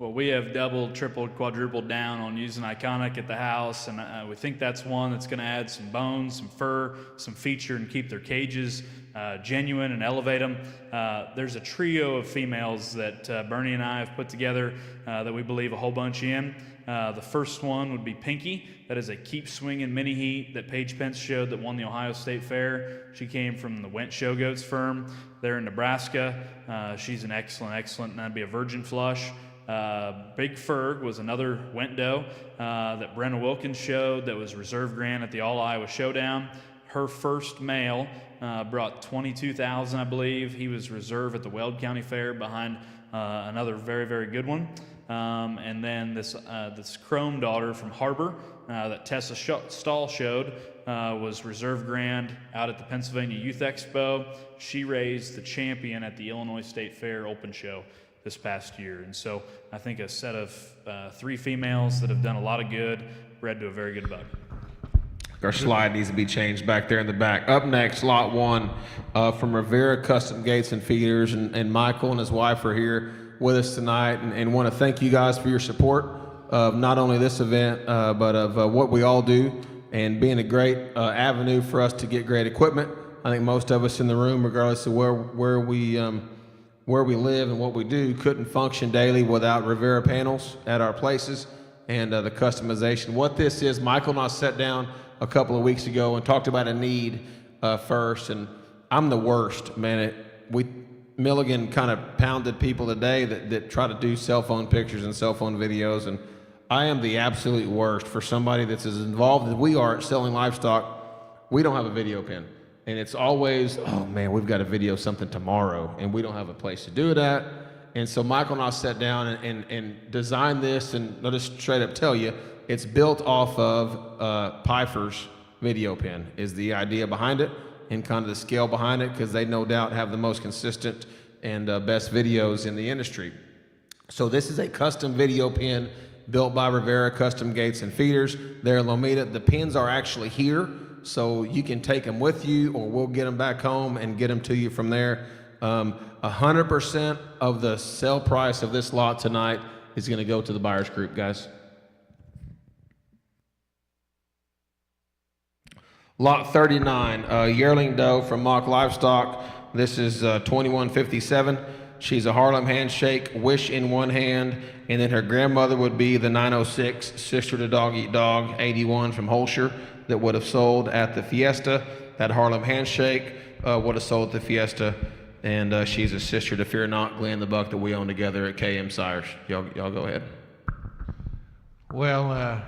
Well, we have doubled, tripled, quadrupled down on using Iconic at the house, and we think that's one that's going to add some bones, some fur, some feature, and keep their cages genuine and elevate them. There's a trio of females that Bernie and I have put together that we believe a whole bunch in. The first one would be Pinky. That is a keep swinging mini heat that Paige Pence showed that won the Ohio State Fair. She came from the Went Show Goats firm there in Nebraska. She's an excellent, and that'd be a virgin flush. Big Ferg was another Went doe that Brenna Wilkins showed that was reserve grand at the All Iowa Showdown. Her first male brought 22,000, I believe. He was reserve at the Weld County Fair behind another very, very good one. And then this Chrome daughter from Harbor that Tessa Stahl showed was reserve grand out at the Pennsylvania Youth Expo. She raised the champion at the Illinois State Fair Open Show this past year. And so I think a set of 3 females that have done a lot of good, bred to a very good buck. Our slide needs to be changed back there in the back. Up next, lot 1 from Rivera Custom Gates and Feeders, and Michael and his wife are here with us tonight, and want to thank you guys for your support of not only this event, but of what we all do, and being a great avenue for us to get great equipment. I think most of us in the room, regardless of where we live and what we do, couldn't function daily without Rivera panels at our places and the customization. What this is, Michael and I sat down a couple of weeks ago and talked about a need first, and I'm the worst, man. Milligan kind of pounded people today that try to do cell phone pictures and cell phone videos, and I am the absolute worst for somebody that's as involved as we are at selling livestock. We don't have a video pen, and it's always, oh man, we've got to video something tomorrow, and we don't have a place to do it at. And so Michael and I sat down and designed this, and I'll just straight up tell you, it's built off of Pfeiffer's video pen is the idea behind it, and kind of the scale behind it, because they no doubt have the most consistent and best videos in the industry. So this is a custom video pen built by Rivera Custom Gates and Feeders. They're in Lomita. The pins are actually here, so you can take them with you, or we'll get them back home and get them to you from there. 100% of the sale price of this lot tonight is going to go to the buyers group, guys. Lot 39, yearling doe from Mock Livestock. This is 2157. She's a Harlem handshake, wish in one hand, and then her grandmother would be the 906, sister to Dog Eat Dog, 81 from Holscher, that would have sold at the Fiesta. That Harlem handshake would have sold at the Fiesta, and she's a sister to Fear Not, Glenn the buck that we own together at KM Sires. Y'all go ahead. Well,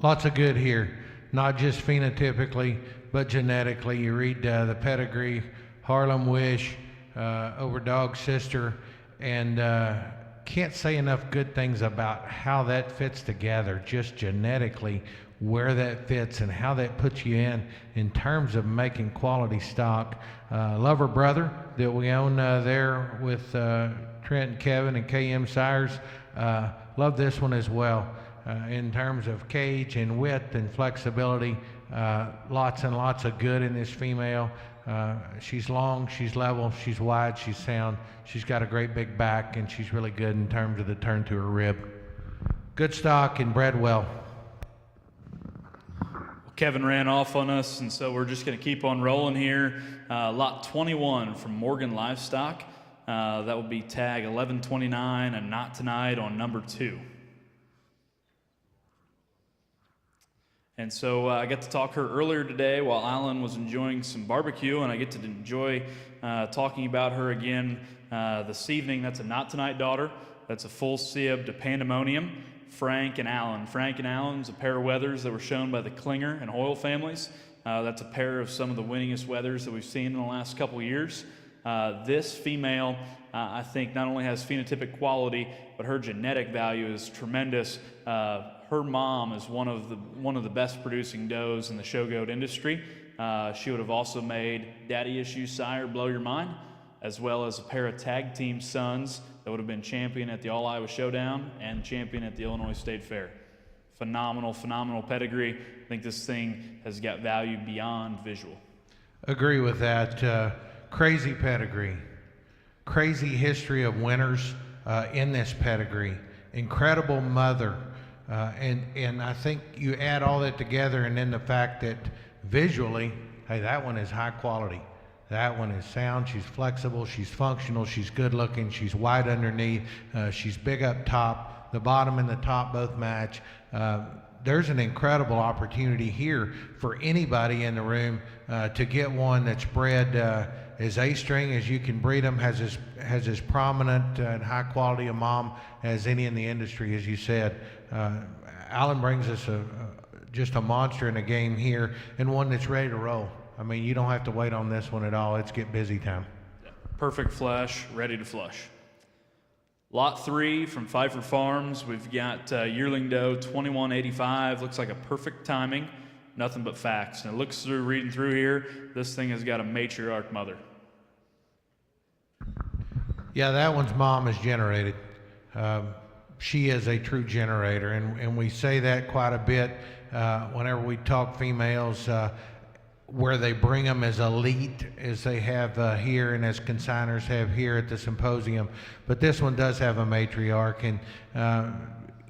lots of good here. Not just phenotypically, but genetically. You read the pedigree, Harlem Wish, over Dog's sister, and can't say enough good things about how that fits together, just genetically, where that fits and how that puts you in terms of making quality stock. Love her brother that we own there with Trent and Kevin and KM Sires. Love this one as well. In terms of cage and width and flexibility, lots and lots of good in this female. She's long, she's level, she's wide, she's sound. She's got a great big back, and she's really good in terms of the turn to her rib. Good stock and bred well. Kevin ran off on us, and so we're just going to keep on rolling here. Lot 21 from Morgan Livestock. That will be tag 1129 and not tonight on number 2. And so I got to talk to her earlier today while Alan was enjoying some barbecue, and I get to enjoy talking about her again this evening. That's a Not Tonight daughter. That's a full sib to Pandemonium, Frank and Alan. Frank and Alan's a pair of wethers that were shown by the Klinger and Hoyle families. That's a pair of some of the winningest wethers that we've seen in the last couple of years. This female, I think, not only has phenotypic quality, but her genetic value is tremendous. Her mom is one of the best producing does in the show goat industry. She would have also made Daddy Issues Sire Blow Your Mind, as well as a pair of tag team sons that would have been champion at the All Iowa Showdown and champion at the Illinois State Fair. Phenomenal, phenomenal pedigree. I think this thing has got value beyond visual. Agree with that. Crazy pedigree. Crazy history of winners in this pedigree. Incredible mother. And I think you add all that together, and then the fact that visually, hey, that one is high quality. That one is sound. She's flexible. She's functional. She's good looking. She's wide underneath. She's big up top. The bottom and the top both match. There's an incredible opportunity here for anybody in the room to get one that's bred as A-string as you can breed them, has as prominent and high quality a mom as any in the industry, as you said. Alan brings us just a monster in a game here, and one that's ready to roll. I mean, you don't have to wait on this one at all. It's get busy time. Perfect flesh, ready to flush. Lot 3 from Pfeiffer Farms. We've got yearling doe 2185. Looks like a perfect timing. Nothing but facts. And it looks through, reading through here, this thing has got a matriarch mother. Yeah, that one's mom is generated. She is a true generator, and we say that quite a bit whenever we talk females, where they bring them as elite as they have here and as consigners have here at the Symposium. But this one does have a matriarch, and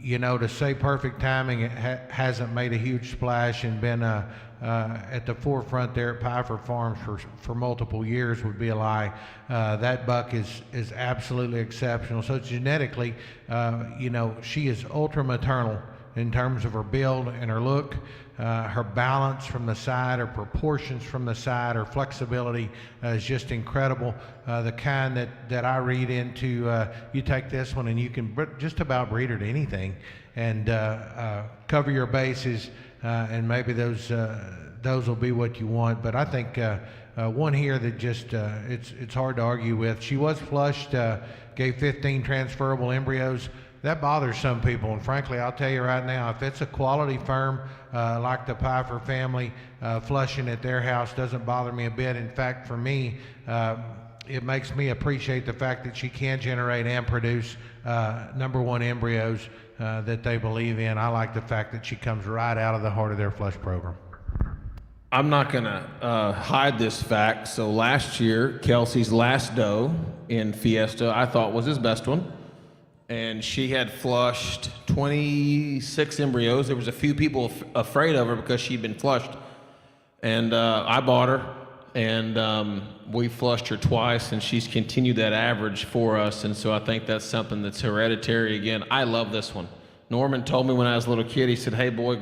you know, to say perfect timing, it hasn't made a huge splash and been at the forefront there at Pfeiffer Farms for multiple years would be a lie. That buck is absolutely exceptional. So genetically, you know, she is ultra maternal in terms of her build and her look, her balance from the side, her proportions from the side, her flexibility is just incredible. The kind that I read into, you take this one and you can just about breed her to anything and cover your bases, and maybe those will be what you want. But I think one here that just it's hard to argue with. She was flushed, gave 15 transferable embryos. That bothers some people, and frankly, I'll tell you right now, if it's a quality firm like the Pfeiffer family, flushing at their house doesn't bother me a bit. In fact, for me, it makes me appreciate the fact that she can generate and produce #1 embryos that they believe in. I like the fact that she comes right out of the heart of their flush program. I'm not going to hide this fact. So last year, Kelsey's last doe in Fiesta, I thought was his best one. And she had flushed 26 embryos. There was a few people afraid of her because she'd been flushed. And I bought her, and we flushed her twice, and she's continued that average for us. And so I think that's something that's hereditary. Again, I love this one. Norman told me when I was a little kid, he said, hey, little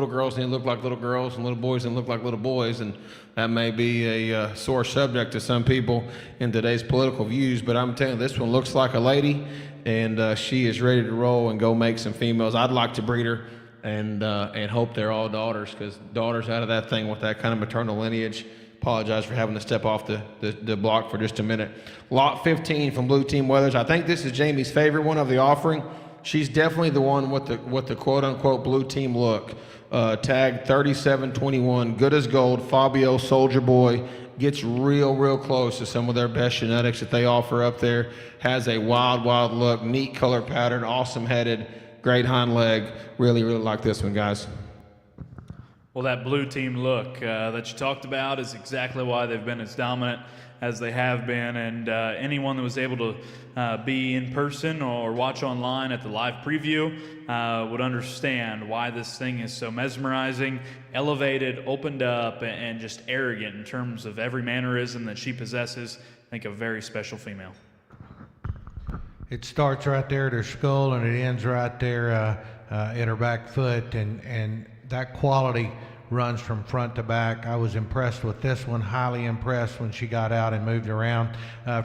girls need to look like little girls, and little boys need to look like little boys. And that may be a sore subject to some people in today's political views, but I'm telling you, this one looks like a lady, and she is ready to roll and go make some females. I'd like to breed her and hope they're all daughters, because daughters out of that thing with that kind of maternal lineage, Apologize for having to step off the block for just a minute. Lot 15 from Blue Team Weathers. I think this is Jamie's favorite one of the offering. She's definitely the one with the quote-unquote blue team look. Tag 3721, good as gold, Fabio Soldier Boy. Gets real close to some of their best genetics that they offer up there. Has a wild look, neat color pattern, awesome headed, great hind leg. Really like this one, guys. Well, that blue team look that you talked about is exactly why they've been as dominant as they have been, and anyone that was able to be in person or watch online at the live preview would understand why this thing is so mesmerizing, elevated, opened up, and just arrogant in terms of every mannerism that she possesses. I think a very special female. It starts right there at her skull, and it ends right there at her back foot, and that quality runs from front to back. I was impressed with this one, highly impressed when she got out and moved around.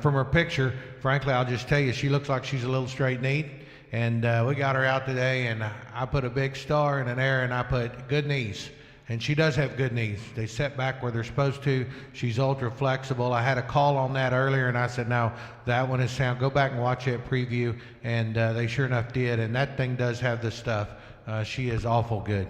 From her picture, frankly, I'll just tell you, she looks like she's a little straight neat, and we got her out today, and I put a big star in an air, and I put good knees. And she does have good knees. They set back where they're supposed to. She's ultra flexible. I had a call on that earlier, and I said, no, that one is sound. Go back and watch that preview. And they sure enough did. And that thing does have the stuff. She is awful good.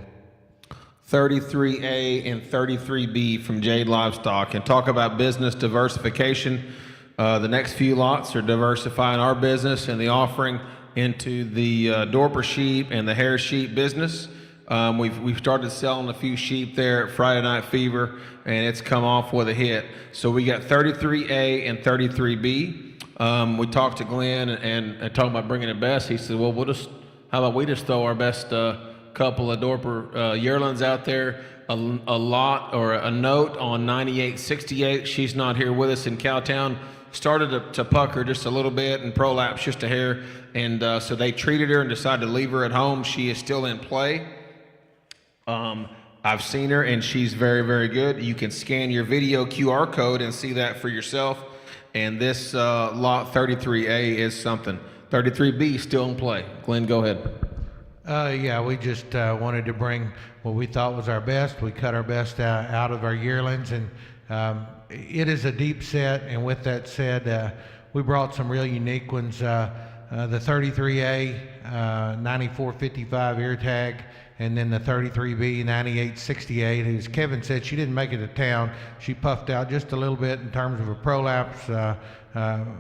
33A and 33B from Jade Livestock. And talk about business diversification. The next few lots are diversifying our business and the offering into the Dorper sheep and the hair sheep business. We've started selling a few sheep there at Friday Night Fever, and it's come off with a hit. So we got 33A and 33B. We talked to Glenn and talked about bringing the best. He said, well, how about we just throw our best couple of Dorper yearlings out there, a lot or a note on 9868. She's not here with us in Cowtown. Started to pucker just a little bit and prolapse just a hair, and so they treated her and decided to leave her at home. She is still in play. I've seen her, and she's very good. You can scan your video QR code and see that for yourself. And this lot 33A is something. 33B still in play. Glenn, go ahead. Yeah, we just wanted to bring what we thought was our best. We cut our best out of our yearlings, and it is a deep set. And with that said, we brought some real unique ones. The 33A 9455 ear tag, and then the 33B 9868. As Kevin said, she didn't make it to town. She puffed out just a little bit in terms of a prolapse.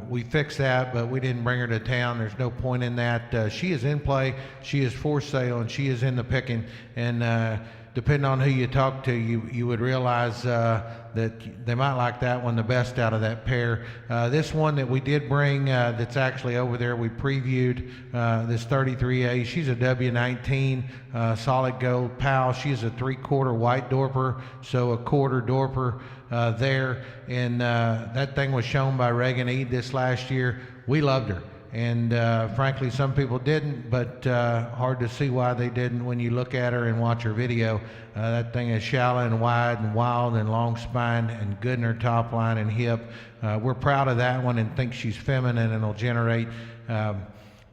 We fixed that, but we didn't bring her to town. There's no point in that. She is in play. She is for sale, and she is in the picking. And depending on who you talk to, you would realize that they might like that one the best out of that pair. This one that we did bring that's actually over there, we previewed this 33A. She's a W19 solid gold pal. She's a 3/4 white Dorper, so a quarter Dorper there. And that thing was shown by Reagan Eade this last year. We loved her. And frankly, some people didn't, but hard to see why they didn't when you look at her and watch her video. That thing is shallow and wide and wild and long spine and good in her top line and hip. We're proud of that one and think she's feminine and will generate.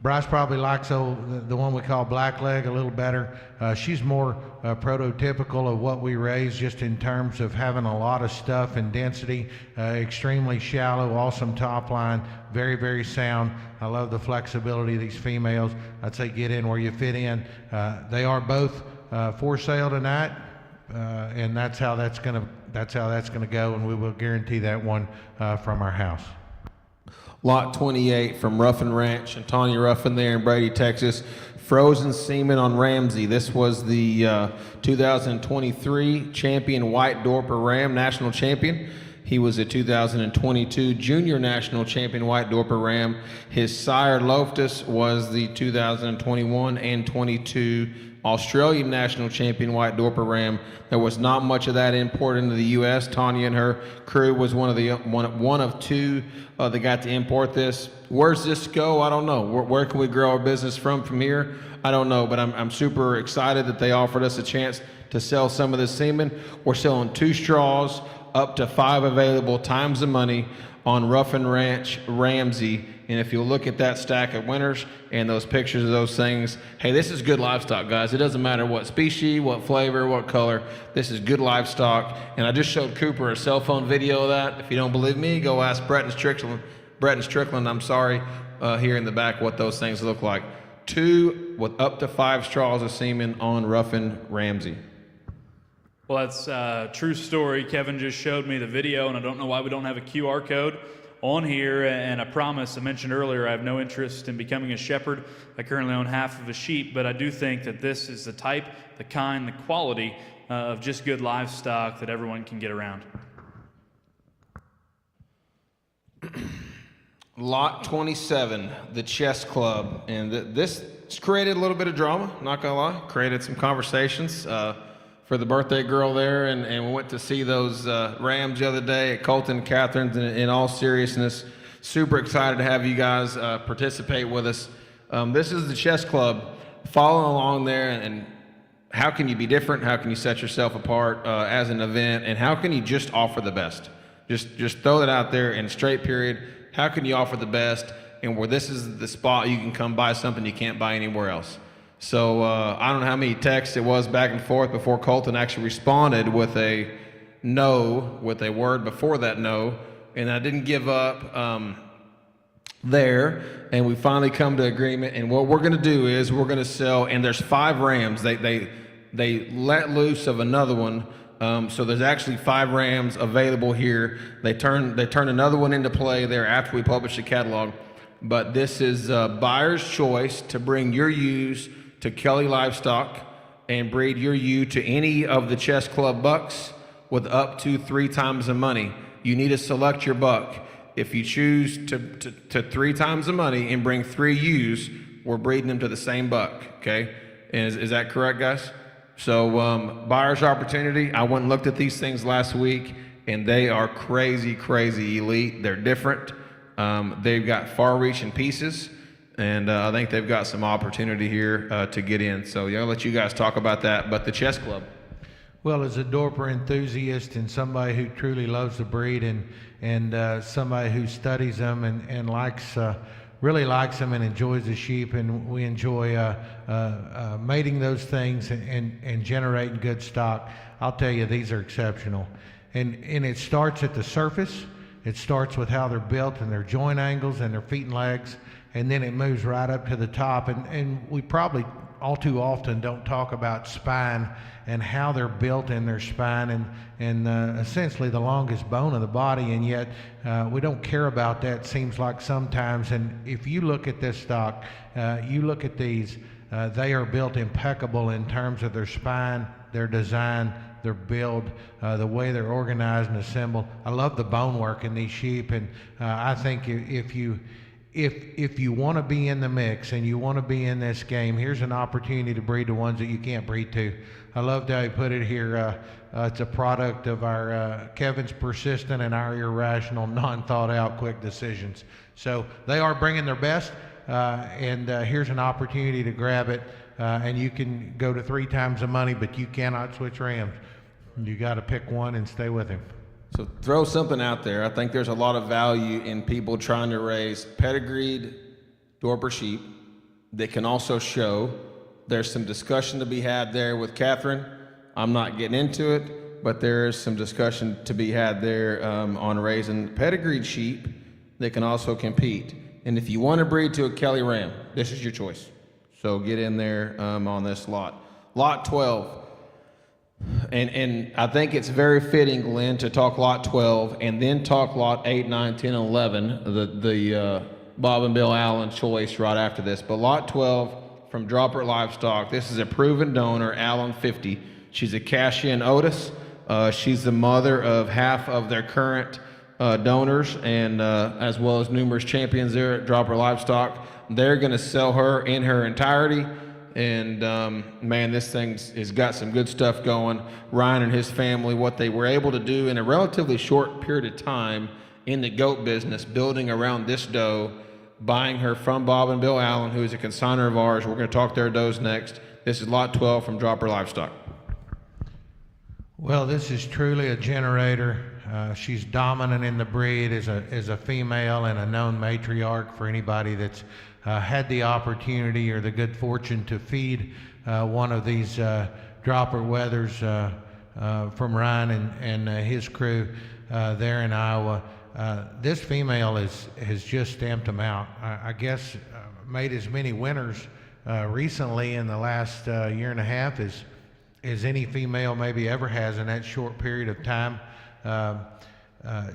Bryce probably likes the one we call Black Leg a little better. She's more prototypical of what we raise, just in terms of having a lot of stuff and density, extremely shallow, awesome top line, very sound. I love the flexibility of these females. I'd say get in where you fit in. They are both for sale tonight, and that's how that's gonna go, and we will guarantee that one from our house. Lot 28 from Ruffin Ranch and Tanya Ruffin there in Brady, Texas. Frozen semen on Ramsey. This was the 2023 champion white Dorper Ram, national champion. He was a 2022 junior national champion white Dorper Ram. His sire Loftus was the 2021 and 22 Australian national champion white Dorper Ram. There was not much of that imported into the U.S. Tanya and her crew was one of two that got to import this. Where's this go? I don't know. Where can we grow our business from here? I don't know, but I'm super excited that they offered us a chance to sell some of this semen. We're selling 2 straws, up to 5 available times the money on Ruffin Ranch Ramsey. And if you look at that stack of winners and those pictures of those things, hey, this is good livestock, guys. It doesn't matter what species, what flavor, what color. This is good livestock. And I just showed Cooper a cell phone video of that. If you don't believe me, go ask Bretton Strickland, I'm sorry, here in the back what those things look like. 2 with up to 5 straws of semen on Ruffin Ramsey. Well, that's a true story. Kevin just showed me the video, and I don't know why we don't have a QR code on here. And I promise, I mentioned earlier, I have no interest in becoming a shepherd. I currently own half of a sheep, but I do think that this is the type, the kind, the quality of just good livestock that everyone can get around. Lot 27, the Chess Club, and this created a little bit of drama, not gonna lie. Created some conversations for the birthday girl there, and we went to see those Rams the other day at Colton and Catherine's. In all seriousness, super excited to have you guys participate with us. This is the Chess Club. Following along there, and how can you be different? How can you set yourself apart as an event? And how can you just offer the best? Just throw that out there in straight period. How can you offer the best, and where this is the spot you can come buy something you can't buy anywhere else? So I don't know how many texts it was back and forth before Colton actually responded with a no, with a word before that no, and I didn't give up there, and we finally come to agreement. And what we're going to do is we're going to sell, and there's 5 rams. They let loose of another one. So there's actually 5 rams available here. They turn another one into play there after we publish the catalog. But this is buyer's choice to bring your ewes to Kelly Livestock and breed your ewe to any of the Chess Club bucks with up to 3 times the money. You need to select your buck. If you choose to 3 times the money and bring 3 ewes, we're breeding them to the same buck. Okay, and is that correct, guys? So buyer's opportunity. I went and looked at these things last week, and they are crazy elite. They're different. They've got far-reaching pieces, and I think they've got some opportunity here to get in. So I'll let you guys talk about that. But the Chess Club. Well, as a Dorper enthusiast and somebody who truly loves the breed, and somebody who studies them and likes really likes them and enjoys the sheep, and we enjoy mating those things and generating good stock, I'll tell you, these are exceptional. And it starts at the surface. It starts with how they're built and their joint angles and their feet and legs, and then it moves right up to the top. And we probably all too often don't talk about spine and how they're built in their spine and essentially the longest bone of the body, and yet we don't care about that, seems like sometimes. And if you look at this stock, you look at these, they are built impeccable in terms of their spine, their design, their build, the way they're organized and assembled. I love the bone work in these sheep, and I think if you want to be in the mix and you want to be in this game, here's an opportunity to breed the ones that you can't breed to. I loved how he put it here. It's a product of our Kevin's persistent and our irrational, non-thought-out, quick decisions. So they are bringing their best, and here's an opportunity to grab it. And you can go to 3 times the money, but you cannot switch rams. You got to pick one and stay with him. So throw something out there. I think there's a lot of value in people trying to raise pedigreed Dorper sheep that can also show. There's some discussion to be had there with Catherine. I'm not getting into it, but there is some discussion to be had there on raising pedigreed sheep that can also compete. And if you want to breed to a Kelly ram, this is your choice. So get in there on this lot. Lot 12. And I think it's very fitting, Glenn, to talk lot 12 and then talk lot 8, 9, 10, and 11, the Bob and Bill Allen choice right after this. But lot 12 from Dropper Livestock, this is a proven donor, Allen 50. She's a cash-in Otis. She's the mother of half of their current donors, and as well as numerous champions there at Dropper Livestock. They're going to sell her in her entirety. And man, this thing's has got some good stuff going. Ryan and his family, what they were able to do in a relatively short period of time in the goat business, building around this doe, buying her from Bob and Bill Allen, who is a consignor of ours. We're going to talk their does next. This is lot 12 from Dropper Livestock. Well, this is truly a generator. She's dominant in the breed as a female and a known matriarch for anybody that's had the opportunity or the good fortune to feed one of these dropper wethers from Ryan and his crew there in Iowa. This female has just stamped them out. I guess made as many winners recently in the last year and a half as any female maybe ever has in that short period of time.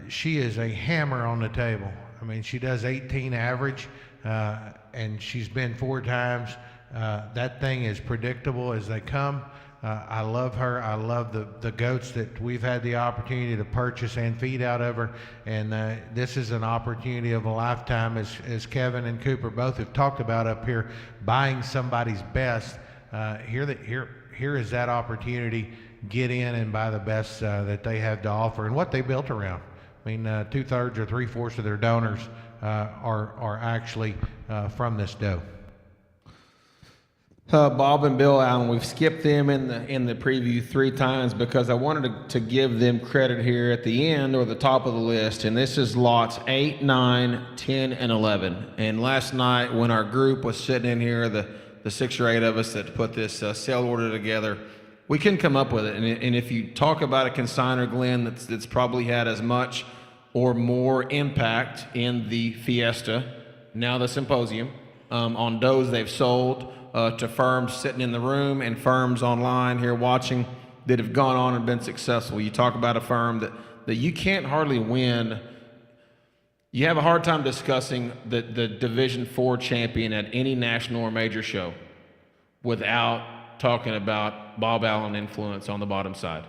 She is a hammer on the table. I mean, she does 18 average, and she's been 4 times. That thing is predictable as they come. I love her. I love the goats that we've had the opportunity to purchase and feed out of her. And this is an opportunity of a lifetime, as Kevin and Cooper both have talked about up here, buying somebody's best. Here is that opportunity. Get in and buy the best that they have to offer and what they built around. I mean, 2/3 or 3/4 of their donors are actually from this doe. Bob and Bill Allen, we've skipped them in the preview 3 times because I wanted to give them credit here at the end or the top of the list. And this is lots 8, 9, 10, and 11. And last night when our group was sitting in here, the 6 or 8 of us that put this sale order together, we couldn't come up with it. And if you talk about a consignor, Glenn, that's probably had as much or more impact in the Fiesta, now the Symposium, on does they've sold to firms sitting in the room and firms online here watching that have gone on and been successful. You talk about a firm that you can't hardly win. You have a hard time discussing the Division 4 champion at any national or major show without talking about Bob Allen influence on the bottom side.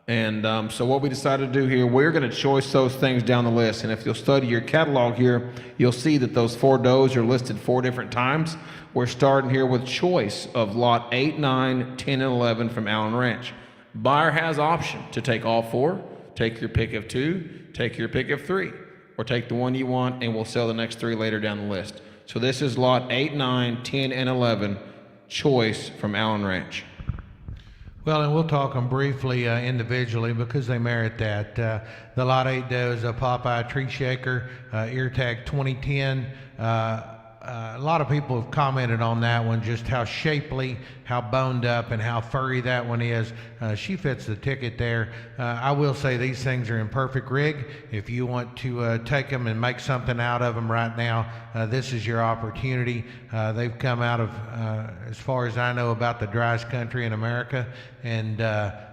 And so what we decided to do here, we're going to choice those things down the list. And if you'll study your catalog here, you'll see that those 4 does are listed 4 different times. We're starting here with choice of lot 8, 9, 10, and 11 from Allen Ranch. Buyer has option to take all 4, take your pick of 2, take your pick of 3, or take the one you want, and we'll sell the next 3 later down the list. So this is lot 8, 9, 10, and 11, choice from Allen Ranch. Well, and we'll talk them briefly individually because they merit that. The Lot 8 doe is a Popeye Tree Shaker, ear tag 2010. A lot of people have commented on that one, just how shapely, how boned up, and how furry that one is. She fits the ticket there. I will say these things are in perfect rig. If you want to take them and make something out of them right now, this is your opportunity. They've come out of, as far as I know, about the driest country in America, and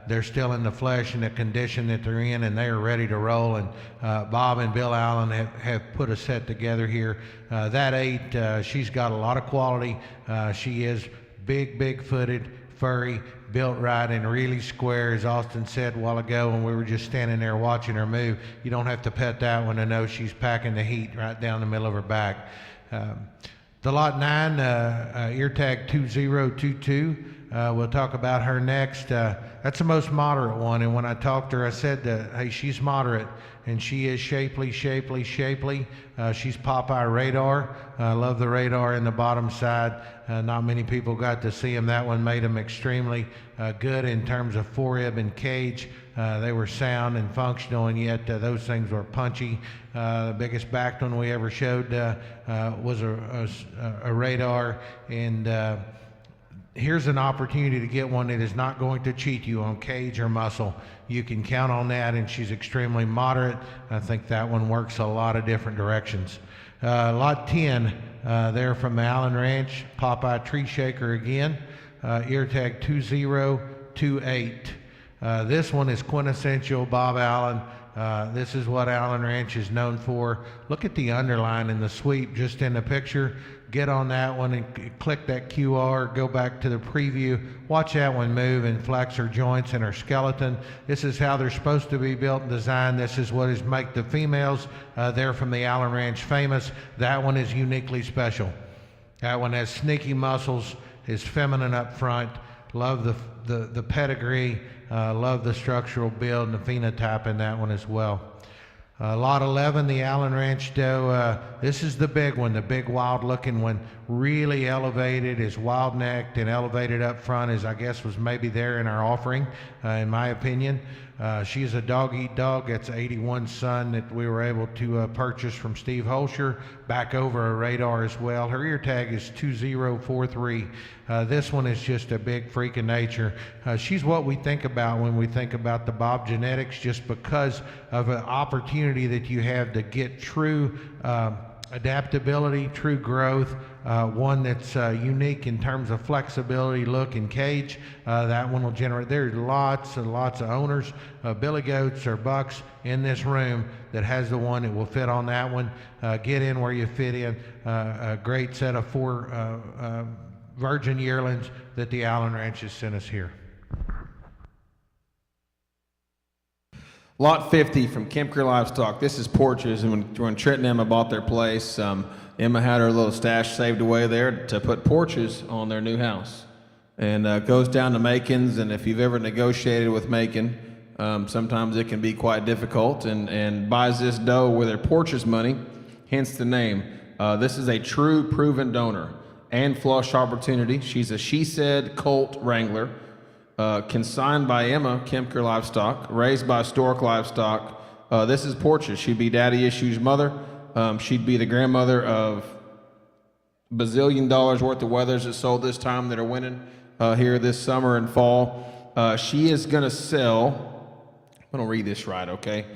they're still in the flesh in the condition that they're in, and they are ready to roll. And Bob and Bill Allen have put a set together here. That 8, she's got a lot of quality. She is big-footed, furry, built right, and really square, as Austin said a while ago when we were just standing there watching her move. You don't have to pet that one to know she's packing the heat right down the middle of her back. The Lot 9, ear tag 2022, we'll talk about her next. That's the most moderate one, and when I talked to her, I said, hey, she's moderate, and she is shapely. She's Popeye Radar. I love the radar in the bottom side. Not many people got to see him. That one made him extremely good in terms of forerib and cage. They were sound and functional, and yet those things were punchy. The biggest backed one we ever showed was a radar, and here's an opportunity to get one that is not going to cheat you on cage or muscle. You can count on that, and she's extremely moderate. I think that one works a lot of different directions. Lot 10, there from the Allen Ranch, Popeye Tree Shaker again, ear tag 2028. This one is quintessential Bob Allen. This is what Allen Ranch is known for. Look at the underline and the sweep just in the picture. Get on that one and click that QR, go back to the preview, watch that one move and flex her joints and her skeleton. This is how they're supposed to be built and designed. This is what is make the females there from the Allen Ranch famous. That one is uniquely special. That one has sneaky muscles, is feminine up front. Love the pedigree, love the structural build and the phenotype in that one as well. Lot 11, the Allen Ranch doe. This is the big one, the big wild looking one, really elevated, is wild necked and elevated up front, as I guess was maybe there in our offering, in my opinion. She's a dog-eat dog. That's 81 son that we were able to purchase from Steve Holscher, back over a radar as well. Her ear tag is 2043. This one is just a big freak of nature. She's what we think about when we think about the Bob genetics, just because of an opportunity that you have to get true adaptability, true growth, one that's unique in terms of flexibility, look, and cage. That one will generate. There's lots and lots of owners, billy goats or bucks in this room that has the one that will fit on that one. Get in where you fit in. A great set of 4 virgin yearlings that the Allen Ranch has sent us here. Lot 50 from Kempker Livestock. This is Porches, and when Trent and Emma bought their place, Emma had her little stash saved away there to put porches on their new house. And goes down to Macon's, and if you've ever negotiated with Macon, sometimes it can be quite difficult, and buys this doe with her porches money, hence the name. This is a true proven donor and flush opportunity. She's a she said colt wrangler. Consigned by Emma, Kempker Livestock, raised by Stork Livestock. This is Porches. She'd be Daddy Issue's mother. She'd be the grandmother of bazillion dollars worth of wethers that sold this time that are winning here this summer and fall. She is going to sell, I'm going to read this right, okay?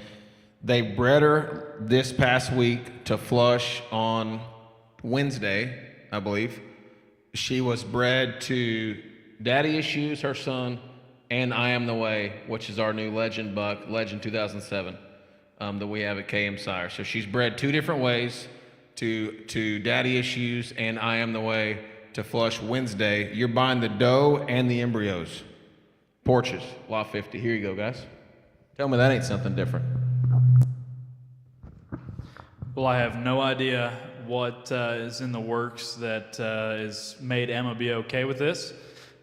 They bred her this past week to flush on Wednesday, I believe. She was bred to Daddy Issues, her son, and I Am the Way, which is our new Legend buck, Legend 2007, that we have at KM Sire. So she's bred 2 different ways, to Daddy Issues and I Am the Way to flush Wednesday. You're buying the doe and the embryos. Porches, lot 50. Here you go, guys. Tell me that ain't something different. Well, I have no idea what is in the works that is made Emma be okay with this.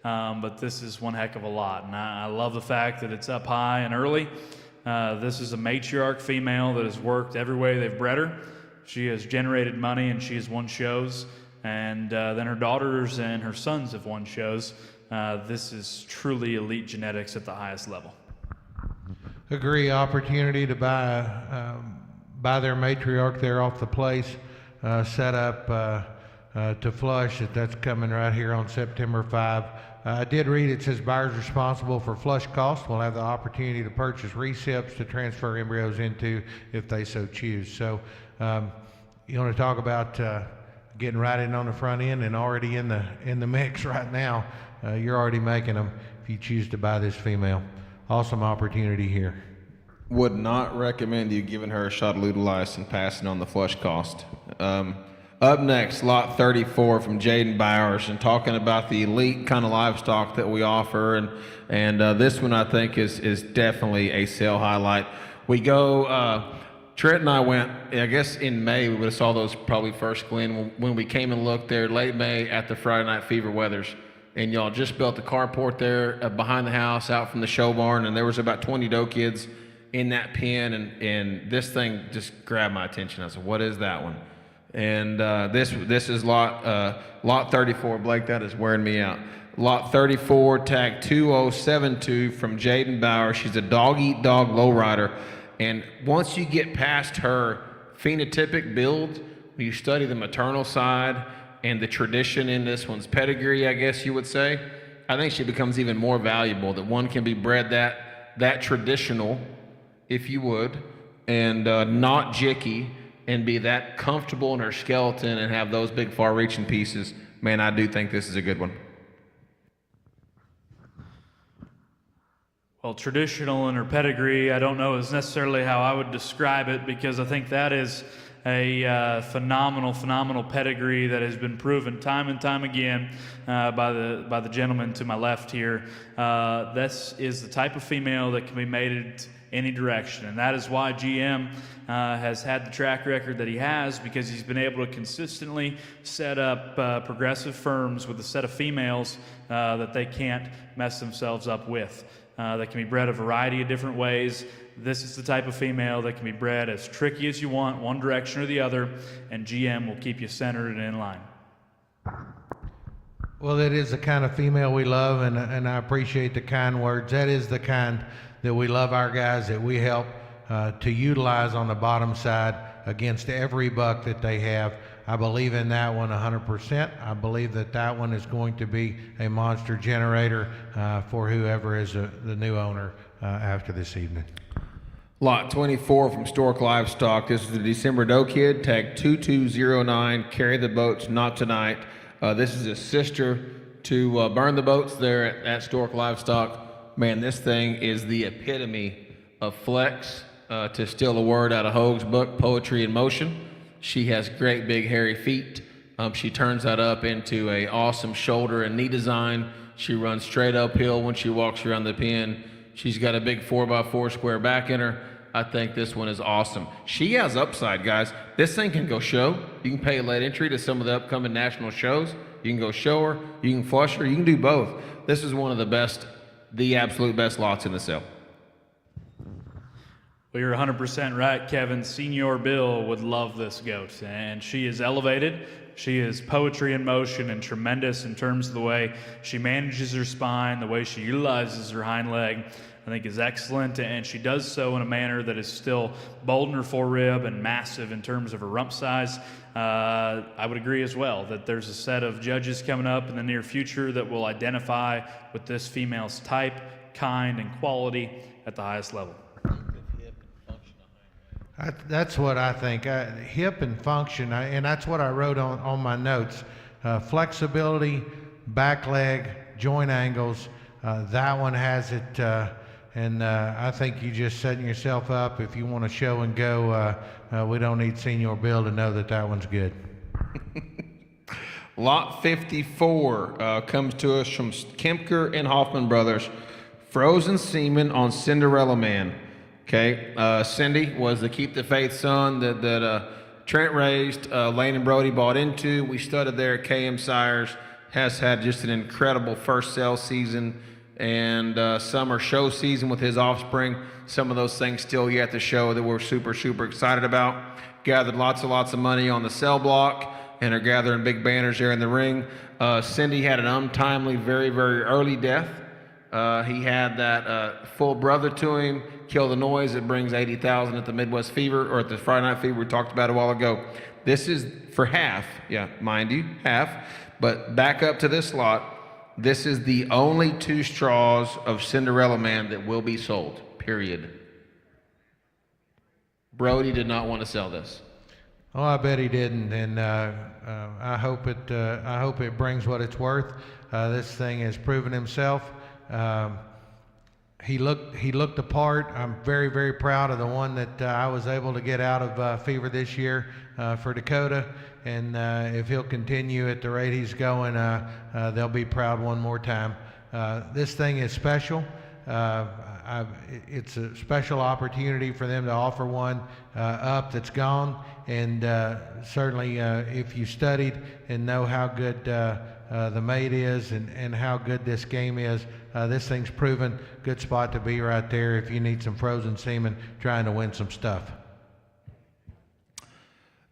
But this is one heck of a lot, and I love the fact that it's up high and early. This is a matriarch female that has worked every way they've bred her. She has generated money, and she has won shows, and then her daughters and her sons have won shows. This is truly elite genetics at the highest level. Agree. Opportunity to buy their matriarch there off the place, set up to flush. That's coming right here on September 5. I did read it says buyers responsible for flush costs will have the opportunity to purchase recips to transfer embryos into if they so choose. So you want to talk about getting right in on the front end and already in the mix right now. You're already making them if you choose to buy this female. Awesome opportunity here. Would not recommend you giving her a shot of Ludolice and passing on the flush cost. Up next, lot 34 from Jaden Bowers, and talking about the elite kind of livestock that we offer, and this one I think is definitely a sale highlight. We go, Trent and I went, I guess in May, we would have saw those probably first glean when we came and looked there late May at the Friday Night Fever Weathers, and y'all just built the carport there behind the house out from the show barn, and there was about 20 doe kids in that pen, and this thing just grabbed my attention. I said, what is that one? And this is lot 34. Blake, that is wearing me out. Lot 34, tag 2072 from Jaden Bauer. She's a dog-eat-dog lowrider. And once you get past her phenotypic build, when you study the maternal side and the tradition in this one's pedigree, I guess you would say, I think she becomes even more valuable, that one can be bred that traditional, if you would, and not jicky, and be that comfortable in her skeleton and have those big far-reaching pieces. Man, I do think this is a good one. Well, traditional in her pedigree, I don't know is necessarily how I would describe it, because I think that is a phenomenal pedigree that has been proven time and time again by the gentleman to my left here. This is the type of female that can be mated any direction, and that is why GM has had the track record that he has, because he's been able to consistently set up progressive firms with a set of females that they can't mess themselves up with. That can be bred a variety of different ways. This is the type of female that can be bred as tricky as you want, one direction or the other, and GM will keep you centered and in line. Well, that is the kind of female we love, and I appreciate the kind words. That is the kind that we love our guys, that we help to utilize on the bottom side against every buck that they have. I believe in that one 100%. I believe that that one is going to be a monster generator for whoever is the new owner after this evening. Lot 24 from Stork Livestock. This is the December Doe Kid, tag 2209. Carry the boats, not tonight. This is a sister to Burn the Boats there at Stork Livestock. Man, this thing is the epitome of flex, to steal a word out of Hoag's book, Poetry in Motion. She has great big hairy feet. She turns that up into a awesome shoulder and knee design. She runs straight uphill when she walks around the pen. She's got a big 4x4 square back in her. I think this one is awesome. She has upside, guys. This thing can go show. You can pay a late entry to some of the upcoming national shows. You can go show her. You can flush her. You can do both. This is one of the best, the absolute best lots in the sale. Well, you're 100% right, Kevin. Senior Bill would love this goat, and she is elevated. She is poetry in motion and tremendous in terms of the way she manages her spine, the way she utilizes her hind leg, I think is excellent, and she does so in a manner that is still bold in her forerib and massive in terms of her rump size. I would agree as well that there's a set of judges coming up in the near future that will identify with this female's type, kind, and quality at the highest level. That's what I think. Hip and function, and that's what I wrote on my notes. Flexibility, back leg, joint angles. That one has it, and I think you just setting yourself up. If you want to show and go, we don't need Senior Bill to know that that one's good. Lot 54 comes to us from Kemker and Hoffman Brothers. Frozen semen on Cinderella Man. Okay, Cindy was the Keep the Faith son that Trent raised, Lane and Brody bought into. We studied there at KM Sires. Has had just an incredible first sale season and summer show season with his offspring. Some of those things still yet to show that we're super, super excited about. Gathered lots of money on the sell block and are gathering big banners there in the ring. Cindy had an untimely, very, very early death. He had that full brother to him, Kill the Noise, that brings 80,000 at the Midwest Fever, or at the Friday Night Fever we talked about a while ago. This is for half, yeah, mind you, half, but back up to this lot. This is the only 2 straws of Cinderella Man that will be sold, period. Brody did not want to sell this. Oh, I bet he didn't, and I hope it brings what it's worth. This thing has proven himself. He looked the part. I'm very, very proud of the one that I was able to get out of Fever this year for Dakota. And if he'll continue at the rate he's going, they'll be proud one more time. This thing is special. It's a special opportunity for them to offer one up that's gone. And certainly if you studied and know how good the mate is and how good this game is, this thing's proven. Good spot to be right there if you need some frozen semen trying to win some stuff.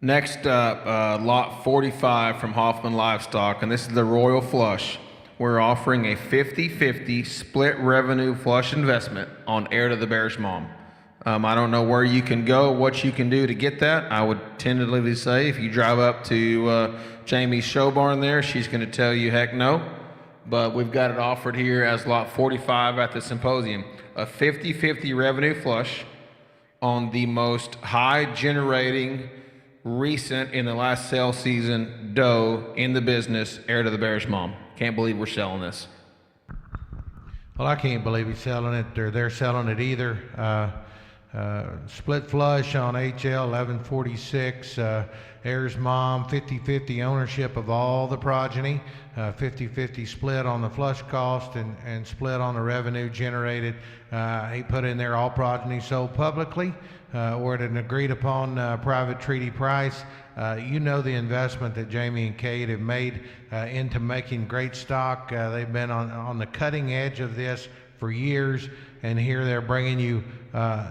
Next up, lot 45 from Hoffman Livestock, and this is the Royal Flush. We're offering a 50-50 split revenue flush investment on Heir to the Bearish Mom. I don't know where you can go, what you can do to get that. I would tentatively say if you drive up to Jamie's show barn there, she's going to tell you heck no. But we've got it offered here as lot 45 at the Symposium. A 50-50 revenue flush on the most high generating recent in the last sale season doe in the business, Heir to the Bearish Mom. Can't believe we're selling this. Well, I can't believe he's selling it, or they're selling it either. Split flush on HL 1146, Heir's Mom, 50-50 ownership of all the progeny, 50-50 split on the flush cost and split on the revenue generated. He put in there all progeny sold publicly or at an agreed upon private treaty price. You know the investment that Jamie and Kate have made into making great stock. They've been on the cutting edge of this for years, and here they're bringing you